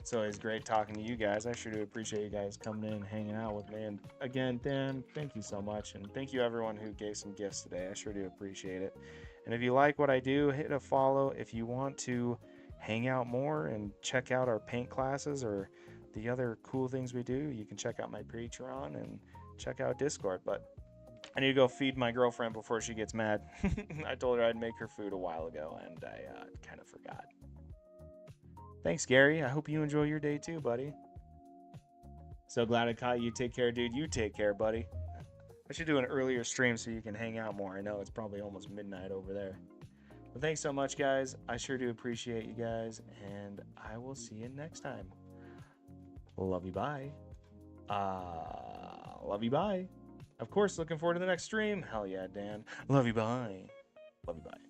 It's always great talking to you guys. I sure do appreciate you guys coming in and hanging out with me. And again, Dan, thank you so much. And thank you everyone who gave some gifts today. I sure do appreciate it. And if you like what I do, hit a follow. If you want to hang out more and check out our paint classes or the other cool things we do, you can check out my Patreon and check out Discord. But I need to go feed my girlfriend before she gets mad. I told her I'd make her food a while ago, and I kind of forgot. Thanks, Gary. I hope you enjoy your day too, buddy. So glad I caught you. Take care, dude. You take care, buddy. I should do an earlier stream so you can hang out more. I know it's probably almost midnight over there. But thanks so much, guys. I sure do appreciate you guys, and I will see you next time. Love you, bye. Love you, bye. Of course, looking forward to the next stream. Hell yeah, Dan. Love you, bye. Love you, bye.